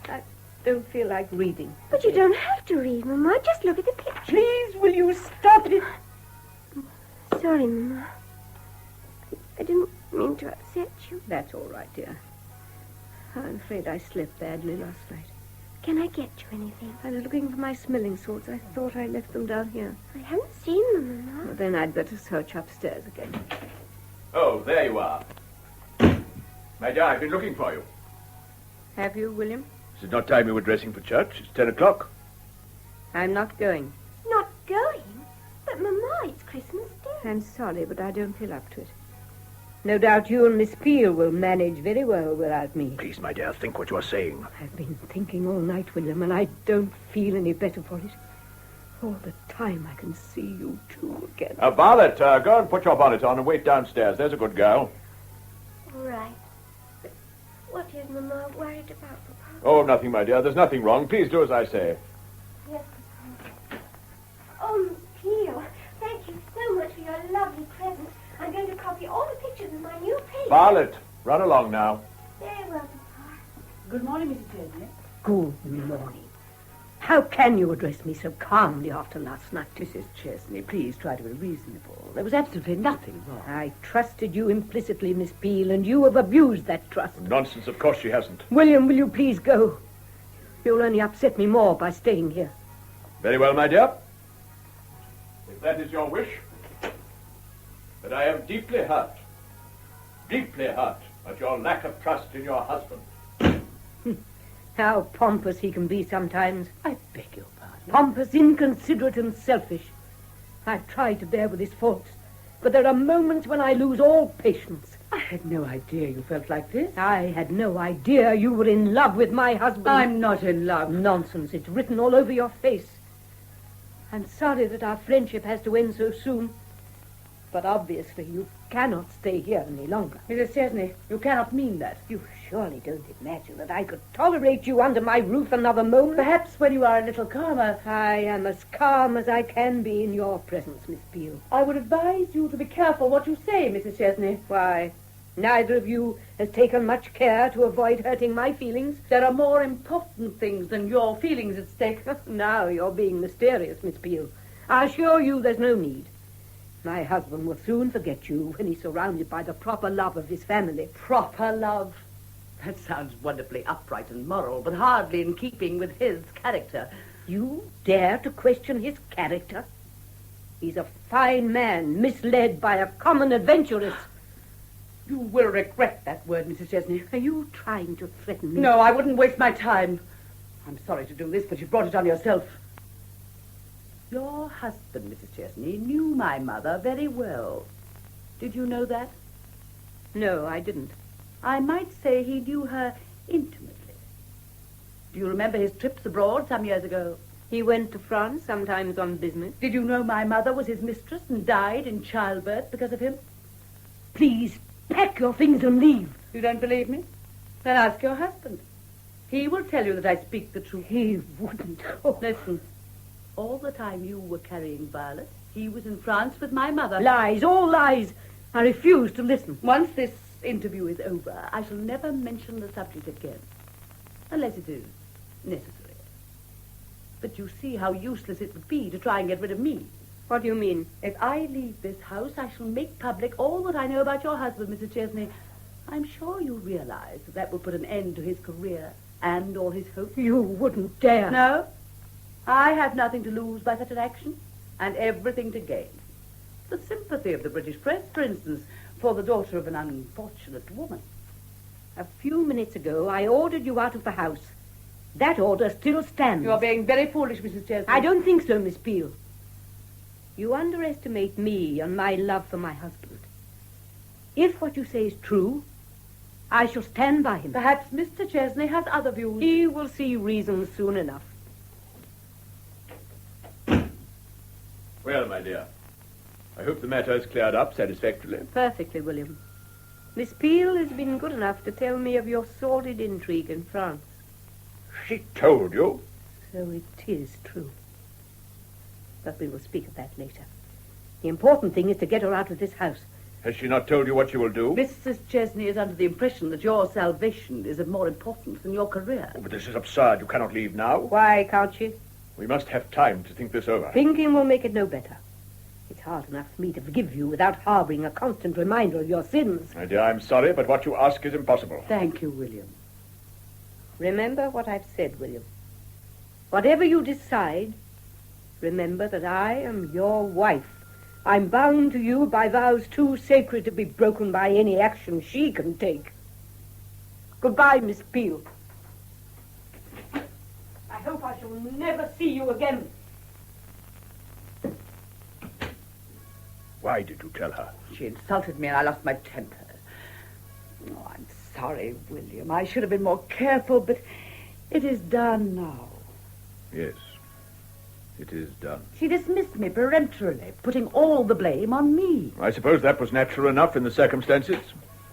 I don't feel like reading. But you don't have to read, Mamma. Just look at the picture. Please, will you stop it? Sorry, Mamma. I didn't mean to upset you. That's all right, dear. I'm afraid I slept badly last night. Can I get you anything? I was looking for my smelling salts. I thought I left them down here. I haven't seen them, Mamma. Well, then I'd better search upstairs again. Oh, there you are. My dear, I've been looking for you. Have you, William? Is it not time you were dressing for church? It's 10 o'clock. I'm not going. Not going? But, Mamma, it's Christmas Day. I'm sorry, but I don't feel up to it. No doubt you and Miss Peel will manage very well without me. Please, my dear, think what you are saying. I've been thinking all night, William, and I don't feel any better for it. All the time I can see you two again. Violet, go and put your bonnet on and wait downstairs. There's a good girl. All right. But what is Mamma worried about, Papa? Oh, nothing, my dear. There's nothing wrong. Please do as I say. Yes, Papa. Oh, Miss Peel, thank you so much for your lovely present. I'm going to copy all the pictures in my new paper. Violet, run along now. Very well, Papa. Good morning, Mrs. Chesney. Good morning. How can you address me so calmly after last night? Mrs. Chesney, please try to be reasonable. There was absolutely nothing wrong. I trusted you implicitly, Miss Peel, and you have abused that trust. Nonsense, of course she hasn't. William, will you please go? You'll only upset me more by staying here. Very well, my dear. If that is your wish. But I am deeply hurt at your lack of trust in your husband. How pompous he can be sometimes. I beg your pardon. Pompous, inconsiderate, and selfish. I've tried to bear with his faults, but there are moments when I lose all patience. I had no idea you felt like this. I had no idea you were in love with my husband. I'm not in love. Nonsense. It's written all over your face. I'm sorry that our friendship has to end so soon. But obviously you cannot stay here any longer. Mrs. Chesney, you cannot mean that. You surely don't imagine that I could tolerate you under my roof another moment? Perhaps when you are a little calmer. I am as calm as I can be in your presence, Miss Peel. I would advise you to be careful what you say, Mrs. Chesney. Why, neither of you has taken much care to avoid hurting my feelings. There are more important things than your feelings at stake. Now you're being mysterious, Miss Peel. I assure you there's no need. My husband will soon forget you when he's surrounded by the proper love of his family. Proper love. That sounds wonderfully upright and moral, but hardly in keeping with his character. You dare to question his character? He's a fine man, misled by a common adventuress. You will regret that word, Mrs. Chesney. Are you trying to threaten me? No, I wouldn't waste my time. I'm sorry to do this, but you brought it on yourself. Your husband, Mrs. Chesney, knew my mother very well. Did you know that? No, I didn't. I might say he knew her intimately. Do you remember his trips abroad some years ago? He went to France, sometimes on business. Did you know my mother was his mistress and died in childbirth because of him? Please, pack your things and leave. You don't believe me? Then ask your husband. He will tell you that I speak the truth. He wouldn't. Oh. Listen. All the time you were carrying Violet, he was in France with my mother. Lies, all lies. I refuse to listen. Once this interview is over, I shall never mention the subject again, unless it is necessary. But you see how useless it would be to try and get rid of me. What do you mean? If I leave this house, I shall make public all that I know about your husband, Mrs. Chesney. I'm sure you realize that will put an end to his career and all his hopes. You wouldn't dare. No? I have nothing to lose by such an action, and everything to gain. The sympathy of the British press, for instance, for the daughter of an unfortunate woman. A few minutes ago, I ordered you out of the house. That order still stands. You are being very foolish, Mrs. Chesney. I don't think so, Miss Peel. You underestimate me and my love for my husband. If what you say is true, I shall stand by him. Perhaps Mr. Chesney has other views. He will see reason soon enough. Well, my dear, I hope the matter is cleared up satisfactorily. Perfectly, William. Miss Peel has been good enough to tell me of your sordid intrigue in France. She told you? So it is true. But we will speak of that later. The important thing is to get her out of this house. Has she not told you what she will do? Mrs. Chesney is under the impression that your salvation is of more importance than your career. Oh, but this is absurd. You cannot leave now. Why can't she? We must have time to think this over. Thinking will make it no better. It's hard enough for me to forgive you without harboring a constant reminder of your sins. My dear, I'm sorry, but what you ask is impossible. Thank you, William. Remember what I've said, William. Whatever you decide, remember that I am your wife. I'm bound to you by vows too sacred to be broken by any action she can take. Goodbye, Miss Peel. I hope I shall never see you again. Why did you tell her? She insulted me and I lost my temper. Oh, I'm sorry, William. I should have been more careful, but it is done now. Yes, it is done. She dismissed me peremptorily, putting all the blame on me. I suppose that was natural enough in the circumstances.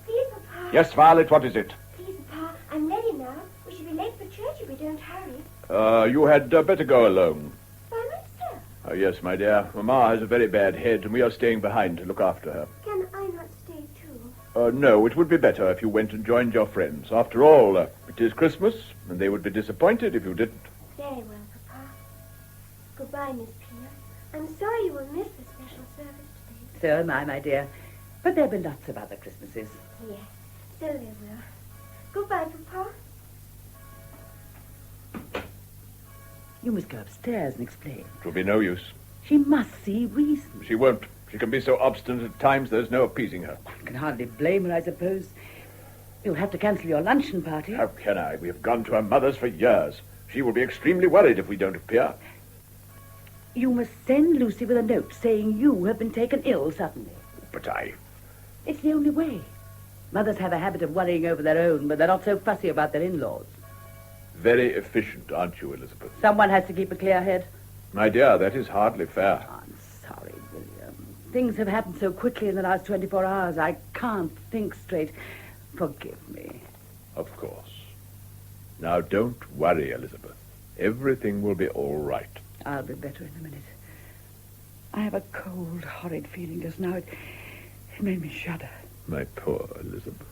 Please, Papa. Yes, Violet, what is it? Please, Papa, I'm ready now. We should be late for church if we don't hurry. You had better go alone. By myself. Yes, my dear. Mamma has a very bad head, and we are staying behind to look after her. Can I not stay too? No, it would be better if you went and joined your friends. After all, it is Christmas, and they would be disappointed if you didn't. Very well, Papa. Goodbye, Miss Peel. I'm sorry you will miss the special service today. So am I, my dear. But there'll be lots of other Christmases. Yes, so there will. Goodbye, Papa. You must go upstairs and explain. It will be no use. She must see reason. She won't. She can be so obstinate at times there's no appeasing her. One can hardly blame her, I suppose. You'll have to cancel your luncheon party. How can I? We have gone to her mother's for years. She will be extremely worried if we don't appear. You must send Lucy with a note saying you have been taken ill suddenly. But It's the only way. Mothers have a habit of worrying over their own, but they're not so fussy about their in-laws. Very efficient, aren't you, Elizabeth? Someone has to keep a clear head. My dear, that is hardly fair. I'm sorry, William. Things have happened so quickly in the last 24 hours. I can't think straight. Forgive me. Of course. Now, don't worry, Elizabeth. Everything will be all right. I'll be better in a minute. I have a cold, horrid feeling just now. It made me shudder. My poor Elizabeth.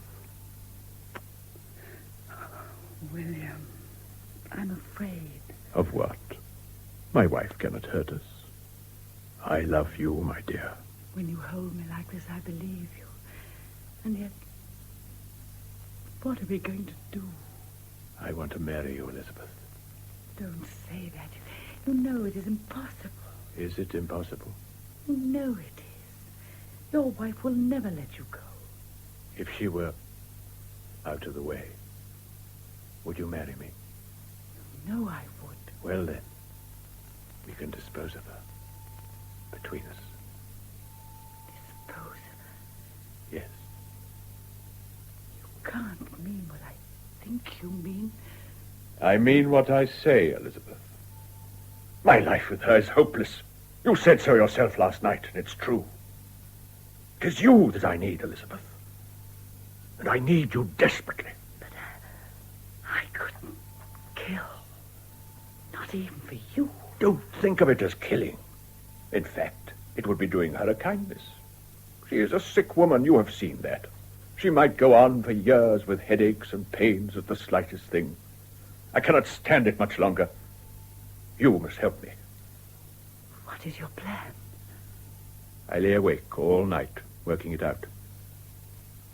William, I'm afraid. Of what? My wife cannot hurt us. I love you, my dear. When you hold me like this, I believe you. And yet, what are we going to do? I want to marry you, Elizabeth. Don't say that. You know it is impossible. Is it impossible? You know it is. Your wife will never let you go. If she were out of the way, would you marry me? You know I would. Well, then, we can dispose of her. Between us. Dispose of her? Yes. You can't mean what I think you mean. I mean what I say, Elizabeth. My life with her is hopeless. You said so yourself last night, and it's true. 'Tis you that I need, Elizabeth. And I need you desperately. But I couldn't kill. Not even for you. Don't think of it as killing. In fact, it would be doing her a kindness. She is a sick woman, you have seen that. She might go on for years with headaches and pains at the slightest thing. I cannot stand it much longer. You must help me. What is your plan? I lay awake all night, working it out.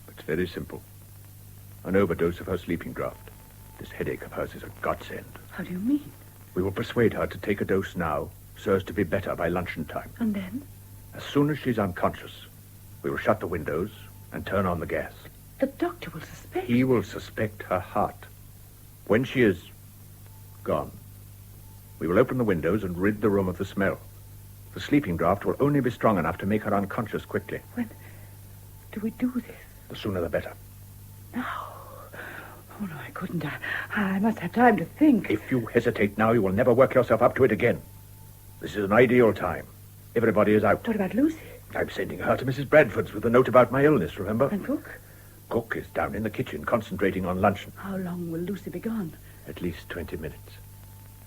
It's very simple. An overdose of her sleeping draught. This headache of hers is a godsend. How do you mean? We will persuade her to take a dose now, so as to be better by luncheon time. And then? As soon as she's unconscious, we will shut the windows and turn on the gas. The doctor will suspect. He will suspect her heart. When she is gone, we will open the windows and rid the room of the smell. The sleeping draught will only be strong enough to make her unconscious quickly. When do we do this? The sooner the better. Now? Oh, no, I couldn't. I must have time to think. If you hesitate now, you will never work yourself up to it again. This is an ideal time. Everybody is out. What about Lucy? I'm sending her to Mrs. Bradford's with a note about my illness, remember? And Cook? Cook is down in the kitchen, concentrating on luncheon. How long will Lucy be gone? At least 20 minutes.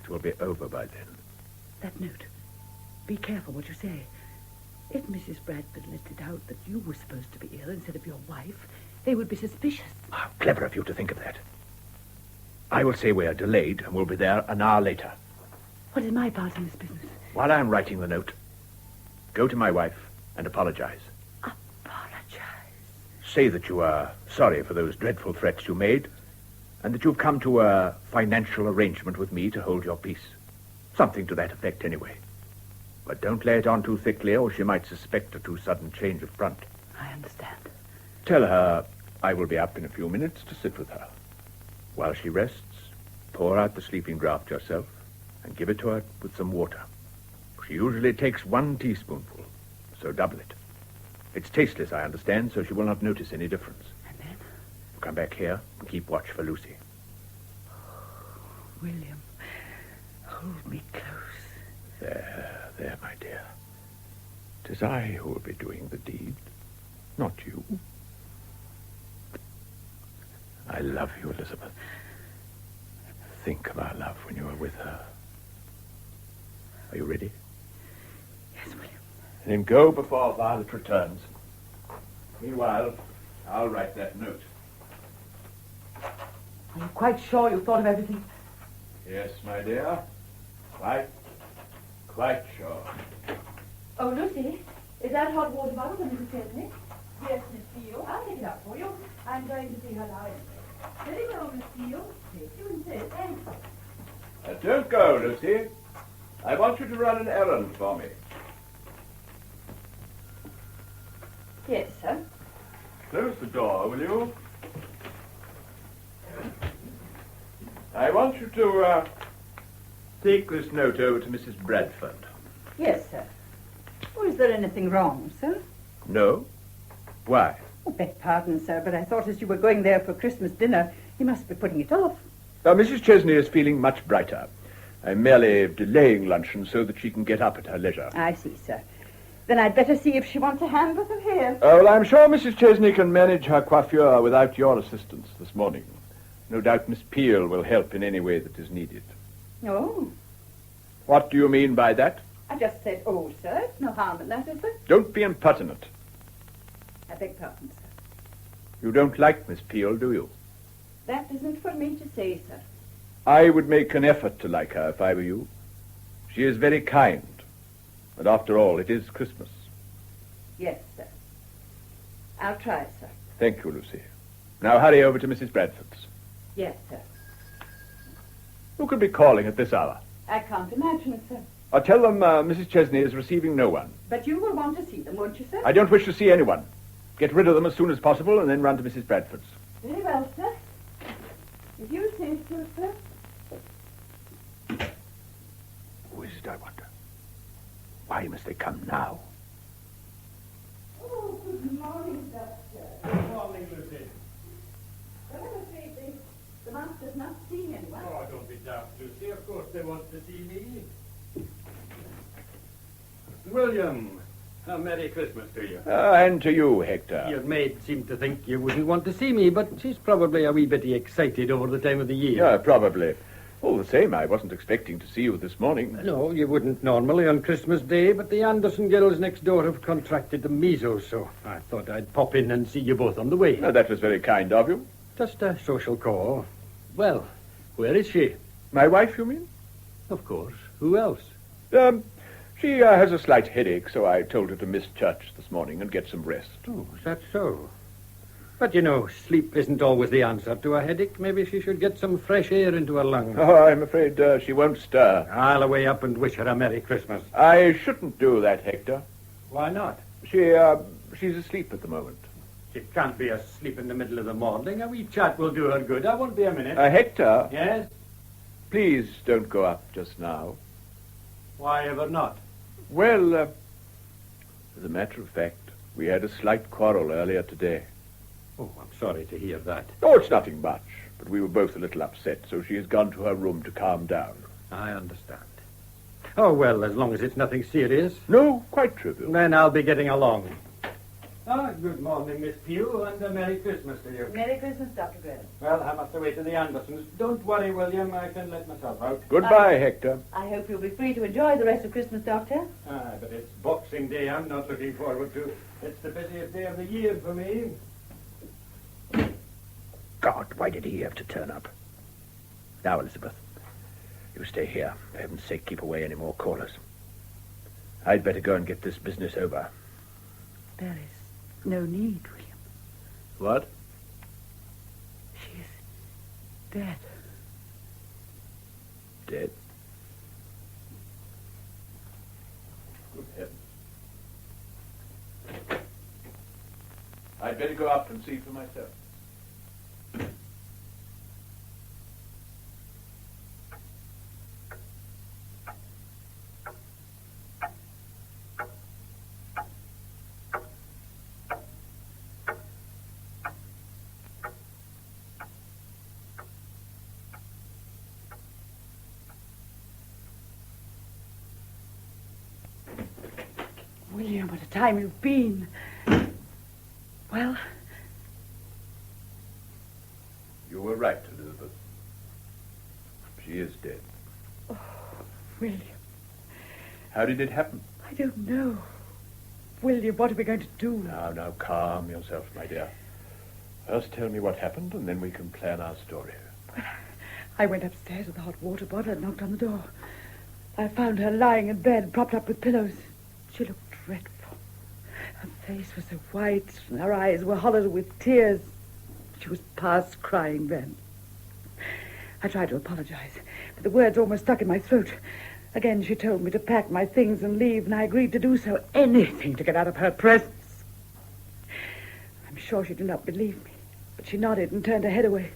It will be over by then. That note. Be careful what you say. If Mrs. Bradford let it out that you were supposed to be ill instead of your wife, they would be suspicious. How clever of you to think of that. I will say we are delayed and will be there an hour later. What is my part in this business? While I am writing the note, go to my wife and apologize. Apologize? Say that you are sorry for those dreadful threats you made, and that you've come to a financial arrangement with me to hold your peace. Something to that effect, anyway. But don't lay it on too thickly, or she might suspect a too sudden change of front. I understand. Tell her I will be up in a few minutes to sit with her. While she rests, pour out the sleeping draught yourself and give it to her with some water. She usually takes 1 teaspoonful, so double it. It's tasteless, I understand, so she will not notice any difference. And then? Come back here and keep watch for Lucy. William, hold me close. There, my dear. 'Tis I who will be doing the deed, not you. I love you, Elizabeth. Think of our love when you are with her. Are you ready? Yes, William. Then go before Violet returns. Meanwhile, I'll write that note. Are you quite sure you've thought of everything? Yes, my dear. Quite sure. Oh, Lucy, is that hot water bottle for Mrs. Chesney? Yes, Miss Steele. I'll take it up for you. I'm going to see her now anyway. Very well, Miss Steele. If you insist. Thanks. Don't go, Lucy. I want you to run an errand for me. Yes, sir. Close the door, will you? I want you to, take this note over to Mrs. Bradford. Yes, sir. Or is there anything wrong, sir? No? Why? I beg pardon, sir, but I thought as you were going there for Christmas dinner, you must be putting it off. Mrs. Chesney is feeling much brighter. I'm merely delaying luncheon so that she can get up at her leisure. I see, sir. Then I'd better see if she wants a hand with her hair. Well, I'm sure Mrs. Chesney can manage her coiffure without your assistance this morning. No doubt Miss Peel will help in any way that is needed. Oh, What do you mean by that? I just said, oh, sir. No harm in that, is there? Don't be impertinent. I beg pardon, sir. You don't like Miss Peel, do you? That isn't for me to say, sir. I would make an effort to like her if I were you. She is very kind. And after all, it is Christmas. Yes, sir. I'll try, sir. Thank you, Lucy. Now hurry over to Mrs. Bradford's. Yes, sir. Who could be calling at this hour? I can't imagine it, sir. I'll tell them Mrs. Chesney is receiving no one. But you will want to see them, won't you, sir? I don't wish to see anyone. Get rid of them as soon as possible and then run to Mrs. Bradford's. Very well, sir. If you say so, sir. Who is it, I wonder? Why must they come now? Oh, good morning, Doctor. Good morning, Lucy. Well, I'm afraid the master's not seeing anyone. Oh, don't be daft, Lucy. Of course they want to see me. William, a Merry Christmas to you. And to you, Hector. Your maid seemed to think you wouldn't want to see me, but she's probably a wee bit excited over the time of the year. Yeah, probably. All the same, I wasn't expecting to see you this morning. No, you wouldn't normally on Christmas Day, but the Anderson girls next door have contracted the measles, so I thought I'd pop in and see you both on the way. That was very kind of you. Just a social call. Well, where is she? My wife, you mean? Of course. Who else? She has a slight headache, so I told her to miss church this morning and get some rest. Oh, is that so? But, you know, sleep isn't always the answer to a headache. Maybe she should get some fresh air into her lungs. Oh, I'm afraid she won't stir. I'll away up and wish her a Merry Christmas. I shouldn't do that, Hector. Why not? She's asleep at the moment. She can't be asleep in the middle of the morning. A wee chat will do her good. I won't be a minute. Hector, Yes? please don't go up just now. Why ever not? Well, as a matter of fact, we had a slight quarrel earlier today. Oh, I'm sorry to hear that. Oh, it's nothing much, but we were both a little upset, so she has gone to her room to calm down. I understand. Oh, well, as long as it's nothing serious. No, quite trivial. Then I'll be getting along. Good morning, Miss Pugh, and a Merry Christmas to you. Merry Christmas, Dr. Grell. Well, I must away to the Andersons. Don't worry, William. I can let myself out. Goodbye, Hector. I hope you'll be free to enjoy the rest of Christmas, Doctor. But it's Boxing Day I'm not looking forward to. It's the busiest day of the year for me. God, why did he have to turn up? Now, Elizabeth, you stay here. For heaven's sake, keep away any more callers. I'd better go and get this business over. There is no need, William. What? She's dead. Dead? Good heavens. I'd better go up and see for myself. William, what a time you've been. Well? You were right, Elizabeth. She is dead. Oh, William. How did it happen? I don't know. William, what are we going to do? Now, calm yourself, my dear. First tell me what happened, and then we can plan our story. Well, I went upstairs with a hot water bottle and knocked on the door. I found her lying in bed, propped up with pillows. She looked dreadful. Her face was so white, and her eyes were hollow with tears. She was past crying then. I tried to apologize, but the words almost stuck in my throat. Again, she told me to pack my things and leave, and I agreed to do so. Anything to get out of her presence. I'm sure she did not believe me, but she nodded and turned her head away.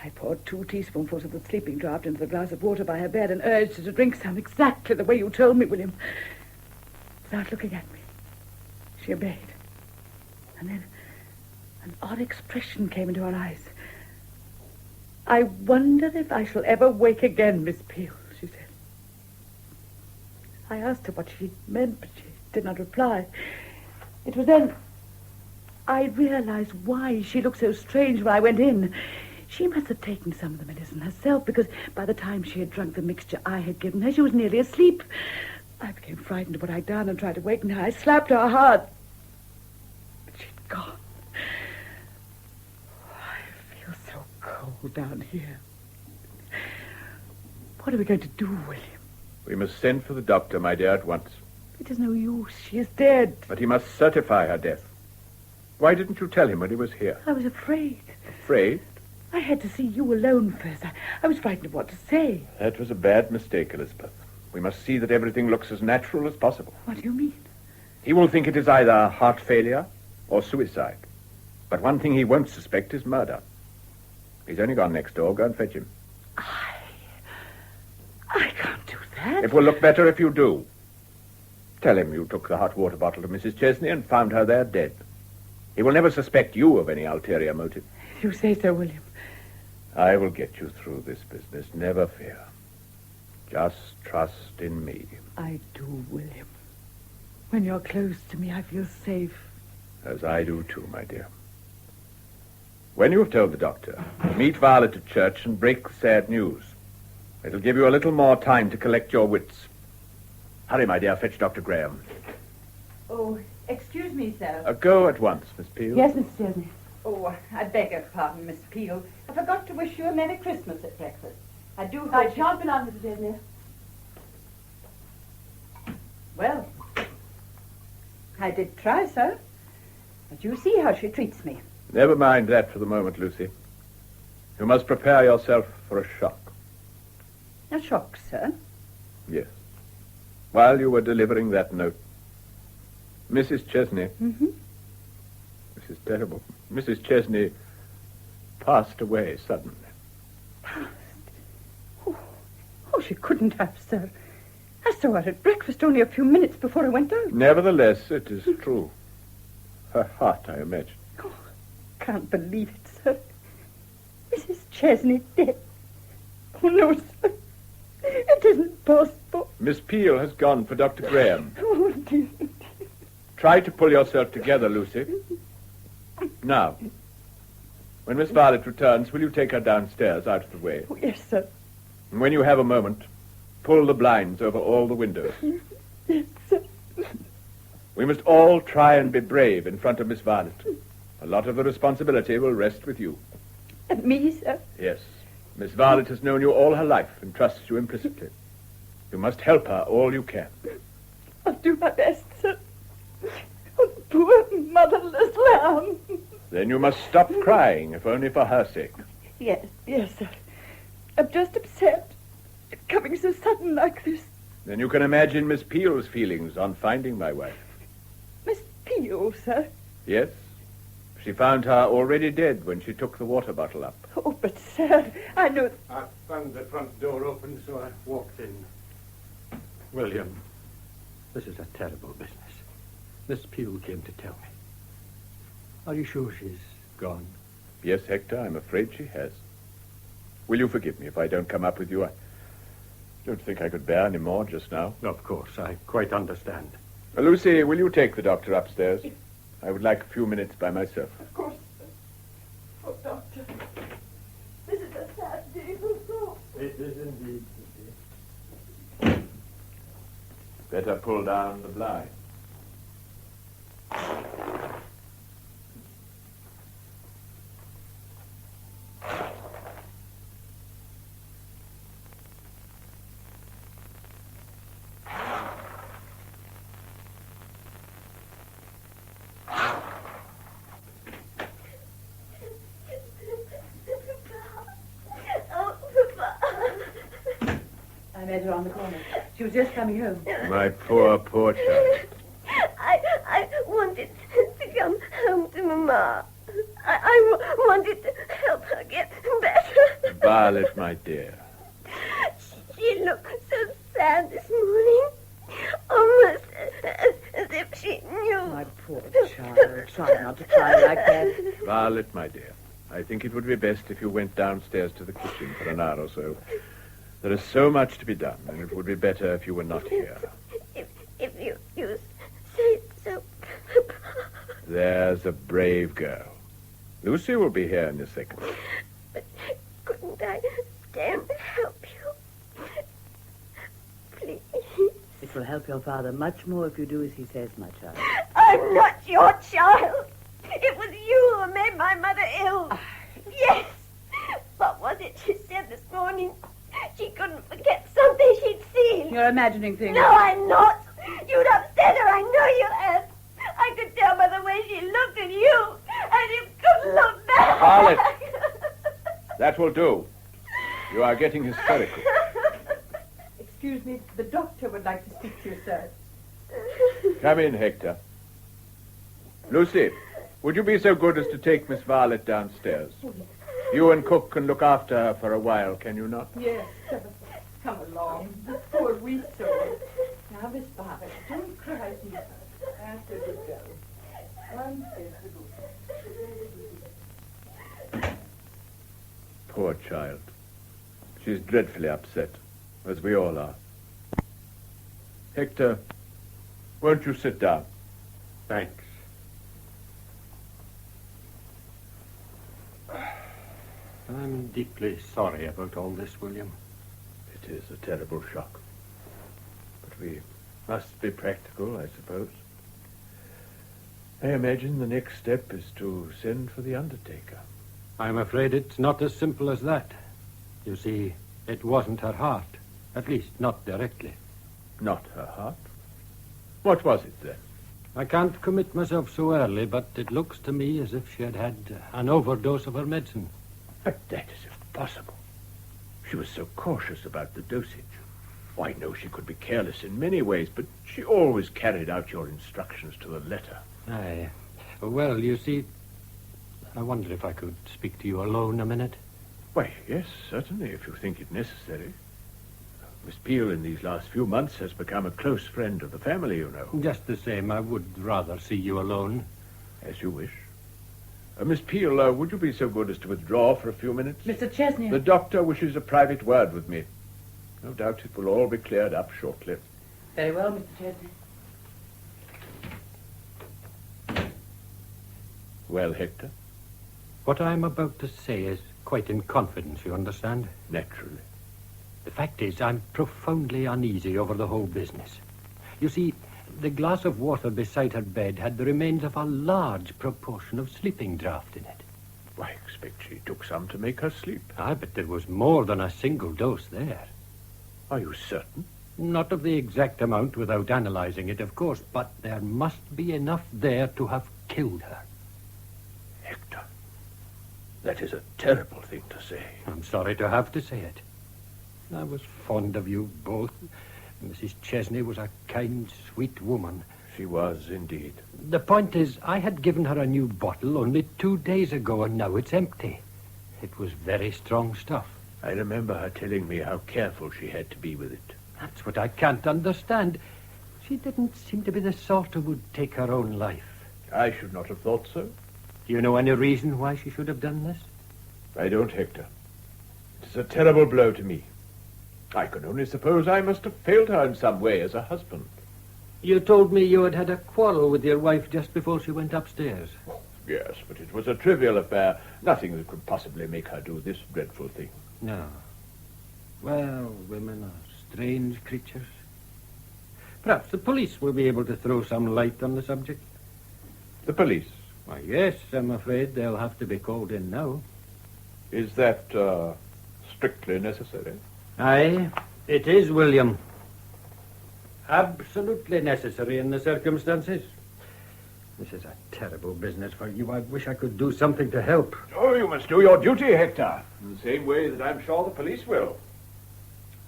I poured 2 teaspoonfuls of the sleeping draught into the glass of water by her bed and urged her to drink some exactly the way you told me, William. Without looking at me, she obeyed. And then An odd expression came into her eyes. "I wonder if I shall ever wake again, Miss Peel," she said. I asked her what she meant, but she did not reply. It was then I realized why she looked so strange when I went in. She must have taken some of the medicine herself, because by the time she had drunk the mixture I had given her, she was nearly asleep. I became frightened of what I'd done and tried to waken her. I slapped her hard, but she'd gone. I feel so cold down here. What are we going to do, William? We must send for the doctor, my dear, at once. It is no use. She is dead. But he must certify her death. Why didn't you tell him when he was here? I was afraid. Afraid? I had to see you alone first. I was frightened of what to say. That was a bad mistake, Elizabeth. We must see that everything looks as natural as possible. What do you mean? He will think it is either heart failure or suicide. But one thing he won't suspect is murder. He's only gone next door. Go and fetch him. I can't do that. It will look better if you do. Tell him you took the hot water bottle to Mrs. Chesney and found her there dead. He will never suspect you of any ulterior motive. You say so, William. I will get you through this business, never fear. Just trust in me. I do, William. When you're close to me, I feel safe. As I do too, my dear. When you have told the doctor, meet Violet at church and break the sad news. It'll give you a little more time to collect your wits. Hurry, my dear, fetch Dr. Graham. Oh, excuse me, sir. Go at once, Miss Peel. Yes, Mrs. Chesney. Oh, I beg your pardon, Miss Peel. I forgot to wish you a Merry Christmas at breakfast. I do hope... I shan't be long, Mrs. Chesney. Well, I did try, sir. But you see how she treats me. Never mind that for the moment, Lucy. You must prepare yourself for a shock. A shock, sir? Yes. While you were delivering that note, Mrs. Chesney... Mm-hmm. This is terrible. Mrs. Chesney passed away suddenly. Passed? Oh, she couldn't have, sir. I saw her at breakfast only a few minutes before I went out. Nevertheless, it is true. Her heart, I imagine. Oh, can't believe it, sir. Mrs. Chesney dead. Oh, no, sir. It isn't possible. Miss Peel has gone for Dr. Graham. Oh, dear. Try to pull yourself together, Lucy. Now, when Miss Violet returns, will you take her downstairs out of the way? Oh, yes, sir. And when you have a moment, pull the blinds over all the windows. Yes, sir. We must all try and be brave in front of Miss Violet. A lot of the responsibility will rest with you. And me, sir? Yes. Miss Violet has known you all her life and trusts you implicitly. You must help her all you can. I'll do my best, sir. Oh, poor motherless lamb. Then you must stop crying, if only for her sake. Yes, sir. I'm just upset. It's coming so sudden like this. Then you can imagine Miss Peel's feelings on finding my wife. Miss Peel, sir? Yes. She found her already dead when she took the water bottle up. Oh, but, sir, I know... I found the front door open, so I walked in. William, this is a terrible business. Miss Peel came to tell me. Are you sure she's gone? Yes, Hector, I'm afraid she has. Will you forgive me if I don't come up with you? I don't think I could bear any more just now. Of course, I quite understand. Lucy, will you take the doctor upstairs? I would like a few minutes by myself. Of course, sir. Oh, Doctor, this is a sad day for us all. It is indeed. Better pull down the blind. I met her on the corner. She was just coming home. My poor, poor child. I wanted to come home to Mama. I wanted to help her get better. Violet, my dear. She looked so sad this morning. Almost as if she knew. My poor child. Try not to cry like that. Violet, my dear, I think it would be best if you went downstairs to the kitchen for an hour or so. There is so much to be done, and it would be better if you were not here. If you say so. There's a brave girl. Lucy will be here in a second. But couldn't I stay and help you? Please. It will help your father much more if you do as he says, my child. I'm not your child. It was you who made my mother ill. Yes. What was it she said this morning? She couldn't forget something she'd seen. You're imagining things. No, I'm not. You'd upset her. I know you had. I could tell by the way she looked at you. And you couldn't look back. Violet! That will do. You are getting hysterical. Excuse me, the doctor would like to speak to you, sir. Come in, Hector. Lucy, would you be so good as to take Miss Violet downstairs? You and Cook can look after her for a while, can you not? Yes, come along. The poor weak soul. Now, Miss Violet, don't cry, dear. After we go. One is the good. Poor child. She's dreadfully upset, as we all are. Hector, won't you sit down? Thanks. I'm deeply sorry about all this, William. It is a terrible shock. But we must be practical, I suppose. I imagine the next step is to send for the undertaker. I'm afraid it's not as simple as that. You see, it wasn't her heart. At least, not directly. Not her heart? What was it, then? I can't commit myself so early, but it looks to me as if she had had an overdose of her medicine. But that is impossible. She was so cautious about the dosage. Oh, I know she could be careless in many ways, but she always carried out your instructions to the letter. Aye. Well, you see, I wonder if I could speak to you alone a minute. Why, yes, certainly, if you think it necessary. Miss Peel in these last few months has become a close friend of the family, you know. Just the same, I would rather see you alone. As you wish. Miss Peel, would you be so good as to withdraw for a few minutes? Mr. Chesney. The doctor wishes a private word with me. No doubt it will all be cleared up shortly. Very well, Mr. Chesney. Well, Hector? What I'm about to say is quite in confidence, you understand? Naturally. The fact is, I'm profoundly uneasy over the whole business. You see, the glass of water beside her bed had the remains of a large proportion of sleeping draught in it. I expect she took some to make her sleep. Aye, but there was more than a single dose there. Are you certain? Not of the exact amount without analyzing it, of course, but there must be enough there to have killed her. Hector, that is a terrible thing to say. I'm sorry to have to say it. I was fond of you both. Mrs. Chesney was a kind, sweet woman. She was, indeed. The point is, I had given her a new bottle only 2 days ago, and now it's empty. It was very strong stuff. I remember her telling me how careful she had to be with it. That's what I can't understand. She didn't seem to be the sort who would take her own life. I should not have thought so. Do you know any reason why she should have done this? I don't, Hector. It is a terrible blow to me. I can only suppose I must have failed her in some way as a husband. You told me you had had a quarrel with your wife just before she went upstairs. Yes, but it was a trivial affair. Nothing that could possibly make her do this dreadful thing. No. Well, women are strange creatures. Perhaps the police will be able to throw some light on the subject. The police? Why, yes, I'm afraid they'll have to be called in now. Is that strictly necessary? Aye, it is, William. Absolutely necessary in the circumstances. This is a terrible business for you. I wish I could do something to help. Oh, you must do your duty, Hector, in the same way that I'm sure the police will.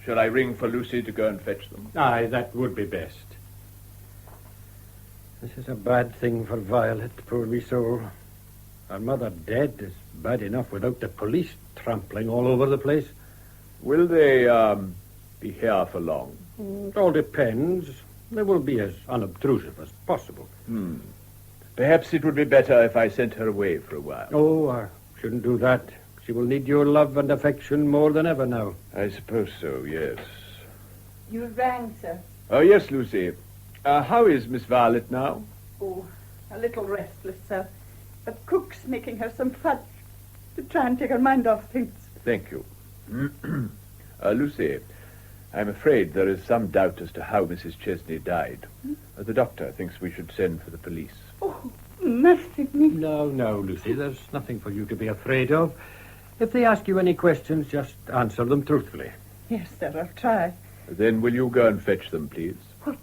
Shall I ring for Lucy to go and fetch them? Aye, that would be best. This is a bad thing for Violet, poor wee soul. Her mother dead is bad enough without the police trampling all over the place. Will they, be here for long? It all depends. They will be as unobtrusive as possible. Perhaps it would be better if I sent her away for a while. Oh, I shouldn't do that. She will need your love and affection more than ever now. I suppose so, yes. You rang, sir. Oh, yes, Lucy. How is Miss Violet now? Oh, a little restless, sir. But cook's making her some fudge to try and take her mind off things. Thank you. Lucy, I'm afraid there is some doubt as to how Mrs. Chesney died. The doctor thinks we should send for the police. Oh, mercy me. No, Lucy, there's nothing for you to be afraid of. If they ask you any questions, just answer them truthfully. Yes, sir, I'll try. Then will you go and fetch them, please? What?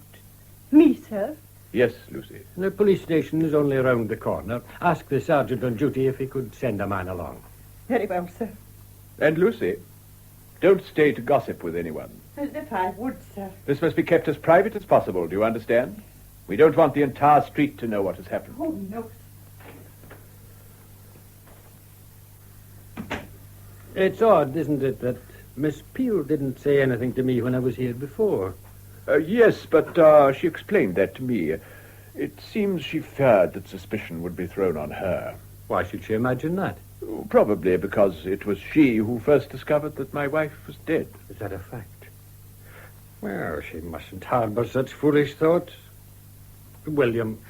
Me, sir? Yes, Lucy. The police station is only around the corner. Ask the sergeant on duty if he could send a man along. Very well, sir. And Lucy, don't stay to gossip with anyone. As if I would, sir. This must be kept as private as possible, do you understand? We don't want the entire street to know what has happened. Oh, no. It's odd, isn't it, that Miss Peel didn't say anything to me when I was here before. Yes, but she explained that to me. It seems she feared that suspicion would be thrown on her. Why should she imagine that? Probably because it was she who first discovered that my wife was dead. Is that a fact? Well, she mustn't harbour such foolish thoughts. William,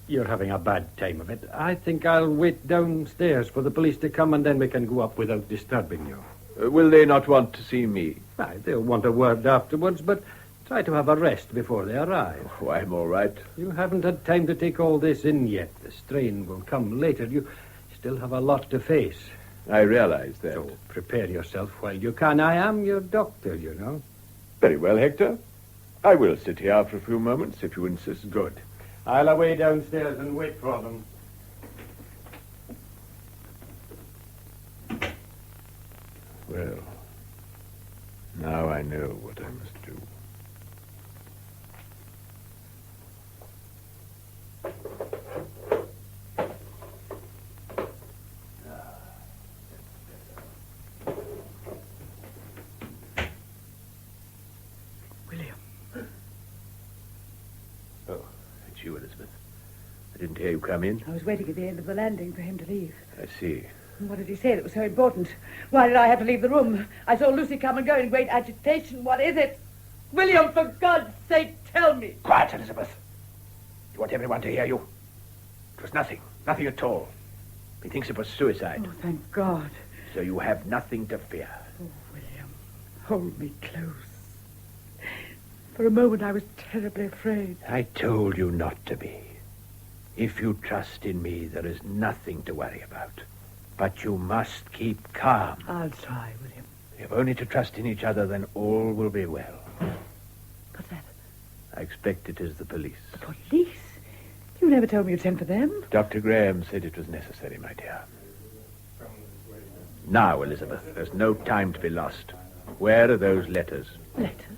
you're having a bad time of it. I think I'll wait downstairs for the police to come and then we can go up without disturbing you. Will they not want to see me? Aye, they'll want a word afterwards, but try to have a rest before they arrive. Oh, I'm all right. You haven't had time to take all this in yet. The strain will come later. You still have a lot to face. I realize that. So prepare yourself while you can. I am your doctor, you know. Very well, Hector. I will sit here for a few moments, if you insist. Good. I'll away downstairs and wait for them. Well, now I know what I must do. William. Oh, it's you, Elizabeth. I didn't hear you come in. I was waiting at the end of the landing for him to leave. I see. And what did he say that was so important? Why did I have to leave the room? I saw Lucy come and go in great agitation. What is it? William, for God's sake, tell me. Quiet, Elizabeth. You want everyone to hear you? It was nothing. Nothing at all. He thinks it was suicide. Oh, thank God. So you have nothing to fear. Oh, William, hold me close. For a moment I was terribly afraid. I told you not to be. If you trust in me, there is nothing to worry about. But you must keep calm. I'll try, William. You have only to trust in each other, then all will be well. What's that? I expect it is the police. The police? You never told me you'd send for them. Dr. Graham said it was necessary, my dear. Now, Elizabeth, there's no time to be lost. Where are those letters? Letters?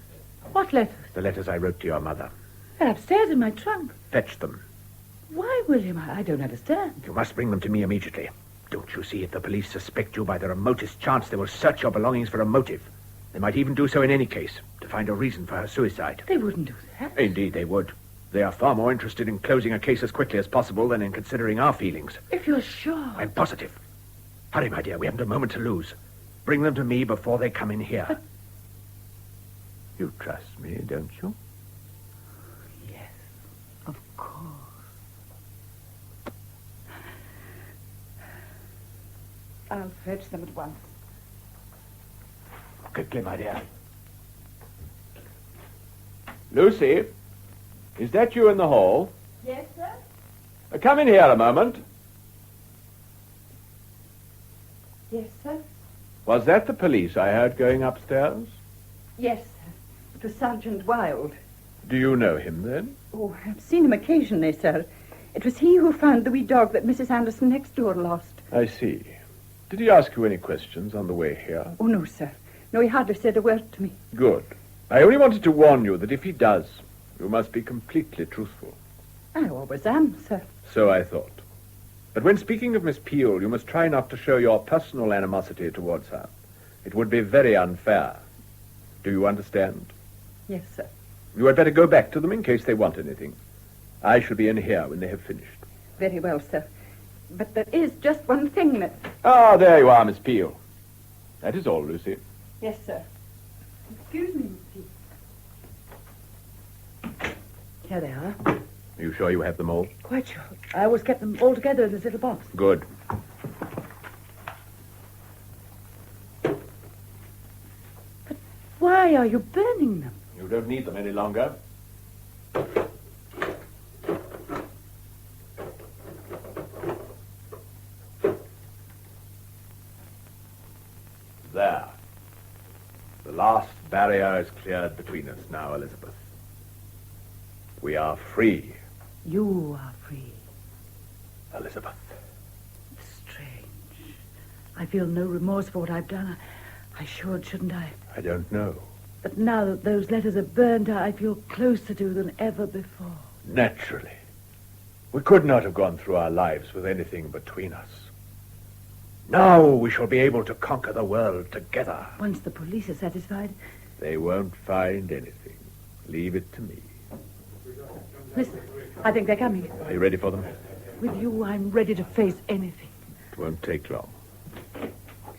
What letters? The letters I wrote to your mother. They're upstairs in my trunk. Fetch them. Why, William? I don't understand. You must bring them to me immediately. Don't you see, if the police suspect you by the remotest chance, they will search your belongings for a motive. They might even do so in any case, to find a reason for her suicide. They wouldn't do that. Indeed, they would. They are far more interested in closing a case as quickly as possible than in considering our feelings. If you're sure. I'm positive. Hurry, my dear, we haven't a moment to lose. Bring them to me before they come in here. But... You trust me, don't you? Yes, of course. I'll fetch them at once. Quickly, my dear. Lucy, is that you in the hall? Yes, sir? Come in here a moment. Yes, sir? Was that the police I heard going upstairs? Yes, sir. It was Sergeant Wilde. Do you know him, then? Oh, I've seen him occasionally, sir. It was he who found the wee dog that Mrs. Anderson next door lost. I see. Did he ask you any questions on the way here? Oh, no, sir. No, he hardly said a word to me. Good. I only wanted to warn you that if he does, you must be completely truthful. I always am, sir. So I thought. But when speaking of Miss Peel, you must try not to show your personal animosity towards her. It would be very unfair. Do you understand? Yes, sir. You had better go back to them in case they want anything. I shall be in here when they have finished. very well, sir. But there is just one thing that... Ah, there you are, Miss Peel. That is all, Lucy. Yes, sir. Excuse me, Miss Peel. Here they are. Are you sure you have them all? Quite sure. I always kept them all together in this little box. Good. Why are you burning them? You don't need them any longer. There. The last barrier is cleared between us now, Elizabeth. We are free, You are free. Elizabeth. Strange. I feel no remorse for what I've done. I should, shouldn't I? I don't know. But now that those letters are burnt, I feel closer to you than ever before. Naturally. We could not have gone through our lives with anything between us. Now we shall be able to conquer the world together. Once the police are satisfied... They won't find anything. Leave it to me. Listen, I think they're coming. Are you ready for them? With you, I'm ready to face anything. It won't take long.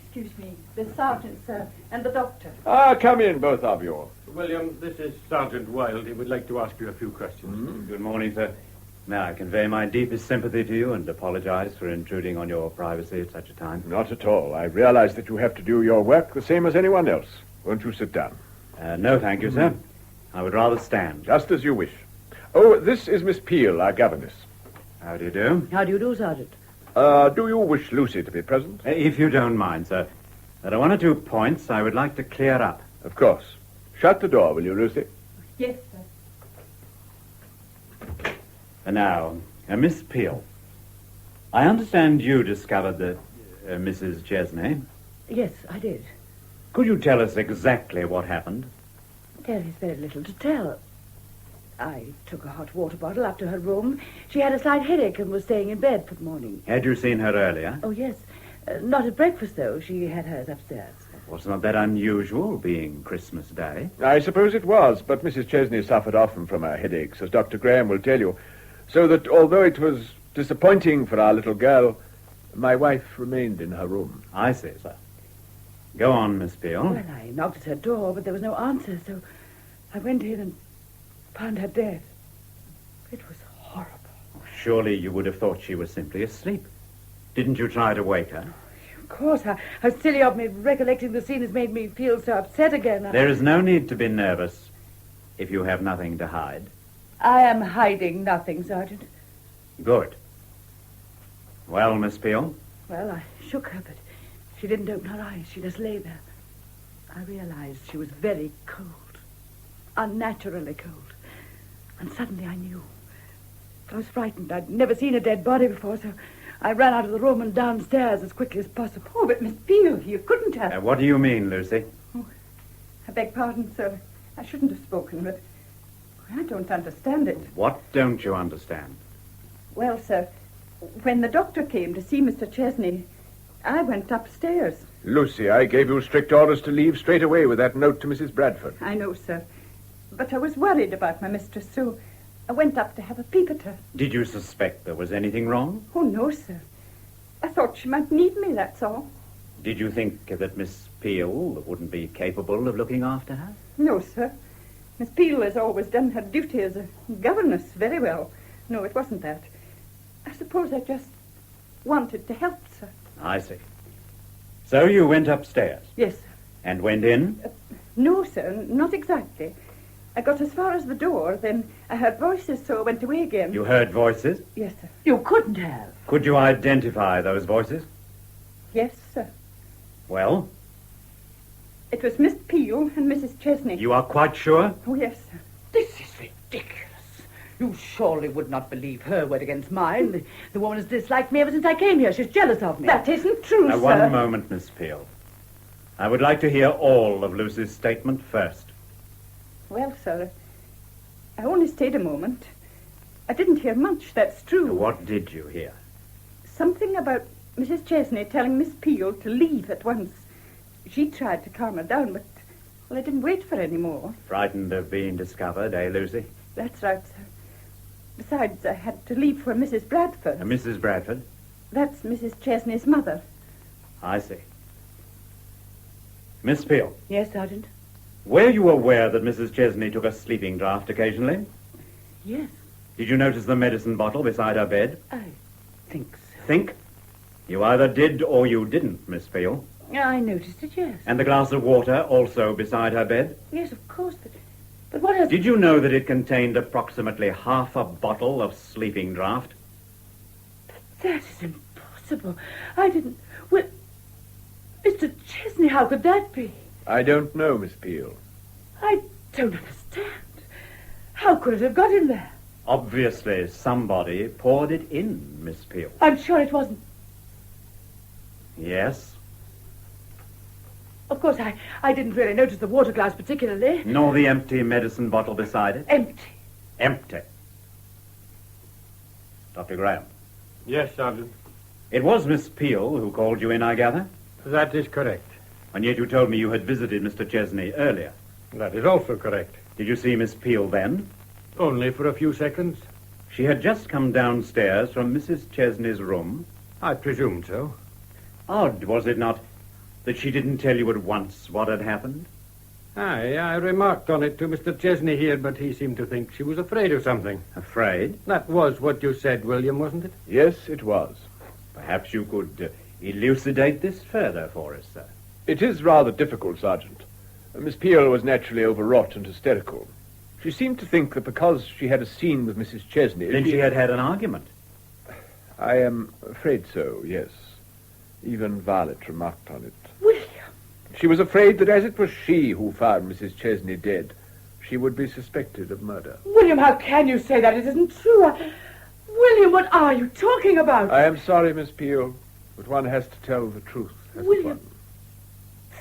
Excuse me. The sergeant, sir, and the doctor. Ah, come in, both of you. William, this is Sergeant Wilde. He would like to ask you a few questions. Good morning, sir. May I convey my deepest sympathy to you and apologize for intruding on your privacy at such a time? Not at all. I realize that you have to do your work the same as anyone else. Won't you sit down? No, thank you, sir. I would rather stand. Just as you wish. Oh, this is Miss Peel, our governess. How do you do? How do you do, Sergeant? Do you wish Lucy to be present? If you don't mind, sir, there are one or two points I would like to clear up. Of course. Shut the door, will you, Lucy? Yes, sir. And now, Miss Peel, I understand you discovered that Mrs. Chesney. Yes, I did. Could you tell us exactly what happened? There is very little to tell. I took a hot water bottle up to her room. She had a slight headache and was staying in bed for the morning. Had you seen her earlier? Oh, yes. Not at breakfast, though. She had hers upstairs. Was not that unusual, being Christmas Day? I suppose it was, but Mrs. Chesney suffered often from her headaches, as Dr. Graham will tell you. So that although it was disappointing for our little girl, my wife remained in her room. I see, sir. Go on, Miss Peel. Well, I knocked at her door, but there was no answer, so I went in and found her dead. It was horrible. Surely you would have thought she was simply asleep. Didn't you try to wake her? Of course, how silly of me. Recollecting the scene has made me feel so upset again. There is no need to be nervous if you have nothing to hide. I am hiding nothing, Sergeant. Good. Well, Miss Peel? Well, I shook her, but she didn't open her eyes. She just lay there. I realized she was very cold. Unnaturally cold. And suddenly I knew. I was frightened. I'd never seen a dead body before, so I ran out of the room and downstairs as quickly as possible. Oh, but Miss Peel, you couldn't have... What do you mean, Lucy? I beg pardon, sir. I shouldn't have spoken, but I don't understand it. What don't you understand? Well, sir, when the doctor came to see Mr. Chesney, I went upstairs. Lucy, I gave you strict orders to leave straight away with that note to Mrs. Bradford. I know, sir. But I was worried about my mistress, so I went up to have a peep at her. Did you suspect there was anything wrong? Oh, no, sir. I thought she might need me, that's all. Did you think that Miss Peel wouldn't be capable of looking after her? No, sir. Miss Peel has always done her duty as a governess very well. No, it wasn't that. I suppose I just wanted to help, sir. I see. So you went upstairs? Yes, sir. And went in? No, sir, not exactly. I got as far as the door, then I heard voices, so I went away again. You heard voices? Yes, sir. You couldn't have. Could you identify those voices? Yes, sir. Well, It was Miss Peel and Mrs. Chesney. you are quite sure? Oh, yes, sir. This is ridiculous. You surely would not believe her word against mine. The woman has disliked me ever since I came here. She's jealous of me. That isn't true, Now, sir. one moment, Miss Peel. I would like to hear all of Lucy's statement first. Well, sir, I only stayed a moment. I didn't hear much, that's true. What did you hear? Something about Mrs. Chesney telling Miss Peel to leave at once. She tried to calm her down, but, well, I didn't wait for any more. Frightened of being discovered, eh, Lucy? That's right, sir. Besides, I had to leave for Mrs. Bradford. Mrs. Bradford? That's Mrs. Chesney's mother. I see. Miss Peel, Yes, Sergeant? were you aware that Mrs. Chesney took a sleeping draught occasionally? Yes, Did you notice the medicine bottle beside her bed? I think so. Think? You either did or you didn't, Miss Peel. I noticed it, yes. And the glass of water also beside her bed? Yes, of course, but what has... Did you know that it contained approximately half a bottle of sleeping draught? That is impossible. I didn't... Well, Mr. Chesney, how could that be? I don't know, Miss Peel. I don't understand. How could it have got in there? Obviously, somebody poured it in, Miss Peel. I'm sure it wasn't. Yes? Of course, I didn't really notice the water glass particularly. Nor the empty medicine bottle beside it? Empty. Empty. Dr. Graham. Yes, Sergeant. It was Miss Peel who called you in, I gather? That is correct. And yet you told me you had visited Mr. Chesney earlier. That is also correct. Did you see Miss Peel then? Only for a few seconds. She had just come downstairs from Mrs. Chesney's room. I presume so. Odd, was it not, that she didn't tell you at once what had happened? Aye, I remarked on it to Mr. Chesney here, but he seemed to think she was afraid of something. Afraid? That was what you said, William, wasn't it? Yes, it was. Perhaps you could elucidate this further for us, sir. It is rather difficult, Sergeant. Miss Peel was naturally overwrought and hysterical. She seemed to think that because she had a scene with Mrs. Chesney... Then she had had an argument. I am afraid so, yes. Even Violet remarked on it. William! She was afraid that as it was she who found Mrs. Chesney dead, she would be suspected of murder. William, how can you say that? It isn't true. William, what are you talking about? I am sorry, Miss Peel, but one has to tell the truth, hasn't William. one?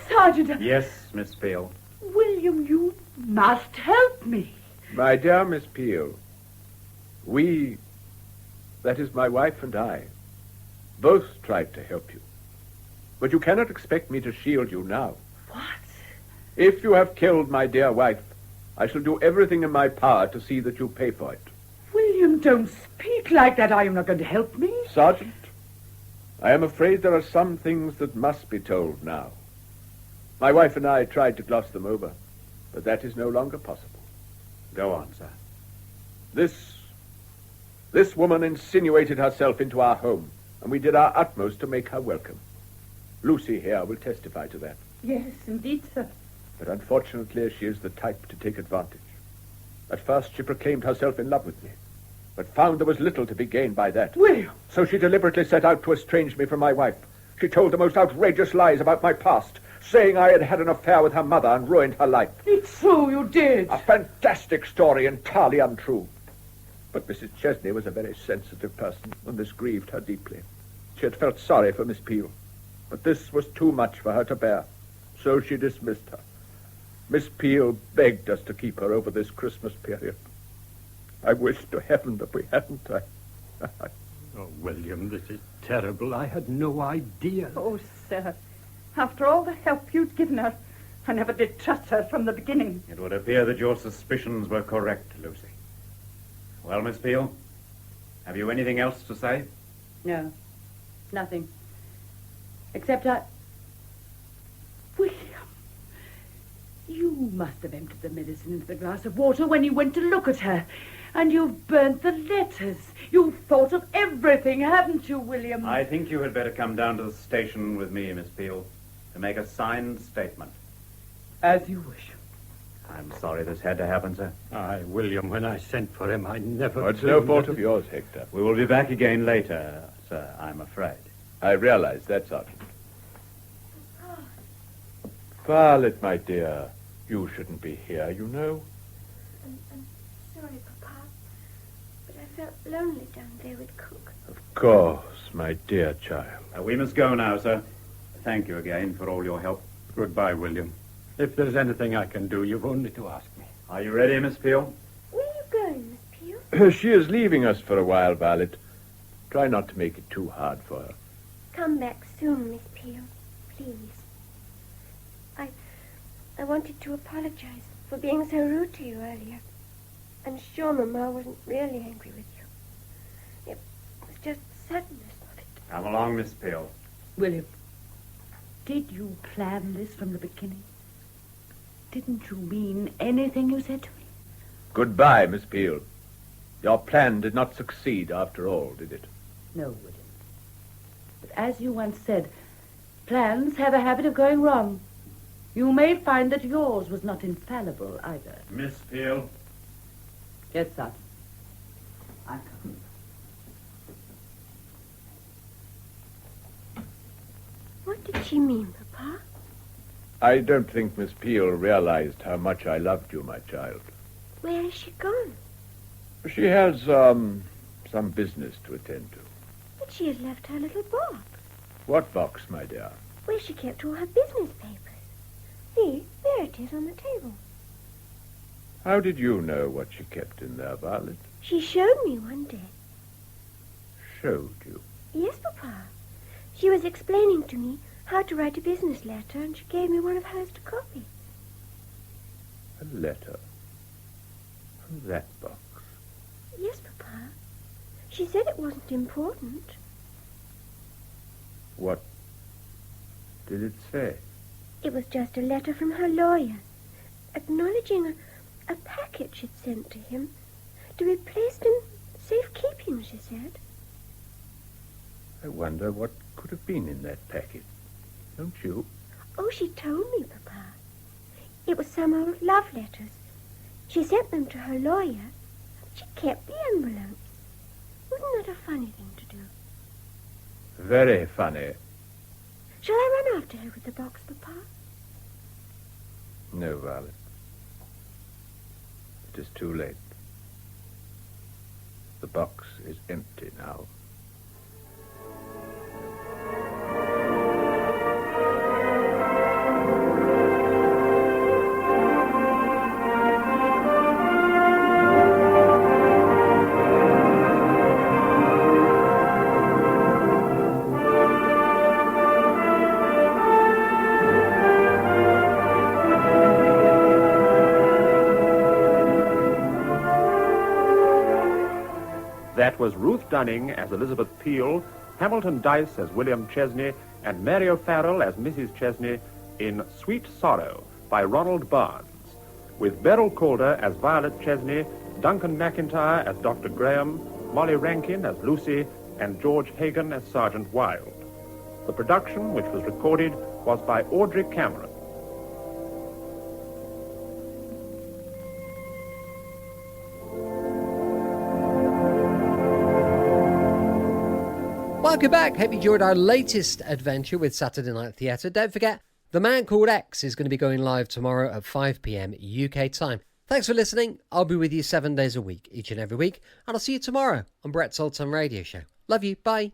Sergeant... Yes, Miss Peel. William, you must help me. My dear Miss Peel, we, that is my wife and I, both tried to help you. But you cannot expect me to shield you now. What? If you have killed my dear wife, I shall do everything in my power to see that you pay for it. William, don't speak like that. Are you not going to help me? Sergeant, I am afraid there are some things that must be told now. My wife and I tried to gloss them over, but that is no longer possible. Go on, sir. This woman insinuated herself into our home, and we did our utmost to make her welcome. Lucy here will testify to that. Yes, indeed, sir. But unfortunately, she is the type to take advantage. At first, she proclaimed herself in love with me, but found there was little to be gained by that. William! So she deliberately set out to estrange me from my wife. She told the most outrageous lies about my past, saying I had had an affair with her mother and ruined her life. It's true, you did. A fantastic story, entirely untrue. But Mrs. Chesney was a very sensitive person, and this grieved her deeply. She had felt sorry for Miss Peel, but this was too much for her to bear, so she dismissed her. Miss Peel begged us to keep her over this Christmas period. I wish to heaven that we hadn't. Oh, William, this is terrible. I had no idea. Oh, sir. After all the help you'd given her, I never did trust her from the beginning. It would appear that your suspicions were correct, Lucy. Well, Miss Peel, have you anything else to say? No, nothing. Except William, you must have emptied the medicine into the glass of water when you went to look at her. And you've burnt the letters. You've thought of everything, haven't you, William? I think you had better come down to the station with me, Miss Peel, to make a signed statement. As you wish. I'm sorry this had to happen, sir. Aye, William, when I sent for him, I never... Oh, it's no fault of yours, Hector. We will be back again later, sir, I'm afraid. I realize that, Sergeant. Violet, my dear, you shouldn't be here, you know. I'm sorry, Papa, but I felt lonely down there with Cook. Of course, my dear child. We must go now, sir. Thank you again for all your help. Goodbye, William. If there's anything I can do, you've only to ask me. Are you ready, Miss Peel? Where are you going, Miss Peel? She is leaving us for a while, Violet. Try not to make it too hard for her. Come back soon, Miss Peel, please. I wanted to apologize for being so rude to you earlier. I'm sure Mamma wasn't really angry with you. It was just the suddenness of it. Come along, Miss Peel. William, did you plan this from the beginning? Didn't you mean anything you said to me? Goodbye, Miss Peel. Your plan did not succeed after all, did it? No, William. But as you once said, plans have a habit of going wrong. You may find that yours was not infallible either. Miss Peel. Yes, Sergeant. I come. What did she mean, Papa? I don't think Miss Peel realized how much I loved you, my child. Where is she gone? She has, some business to attend to. But she has left her little box, What box, my dear? where she kept all her business papers. See, there it is on the table. How did you know what she kept in there, Violet? She showed me one day. Showed you. Yes, Papa. She was explaining to me how to write a business letter, and she gave me one of hers to copy. A letter? From that box? Yes, Papa. She said it wasn't important. What did it say? It was just a letter from her lawyer, acknowledging a packet she'd sent to him to be placed in safekeeping, she said. I wonder what could have been in that packet. Don't you? Oh, she told me, Papa. It was some old love letters. She sent them to her lawyer. She kept the envelopes. Wasn't that a funny thing to do? Very funny. Shall I run after her with the box, Papa? No, Violet. It is too late. The box is empty now. That was Ruth Dunning as Elizabeth Peel, Hamilton Dice as William Chesney, and Mary O'Farrell as Mrs. Chesney in Sweet Sorrow by Ronald Barnes, with Beryl Calder as Violet Chesney, Duncan McIntyre as Dr. Graham, Molly Rankin as Lucy, and George Hagan as Sergeant Wilde. The production, which was recorded, was by Audrey Cameron. Welcome back. Hope you enjoyed our latest adventure with Saturday Night Theatre. Don't forget, The Man Called X is going to be going live tomorrow at 5 p.m. UK time. Thanks for listening. I'll be with you 7 days a week, each and every week, and I'll see you tomorrow on Brett's Old Time Radio Show. Love you. Bye.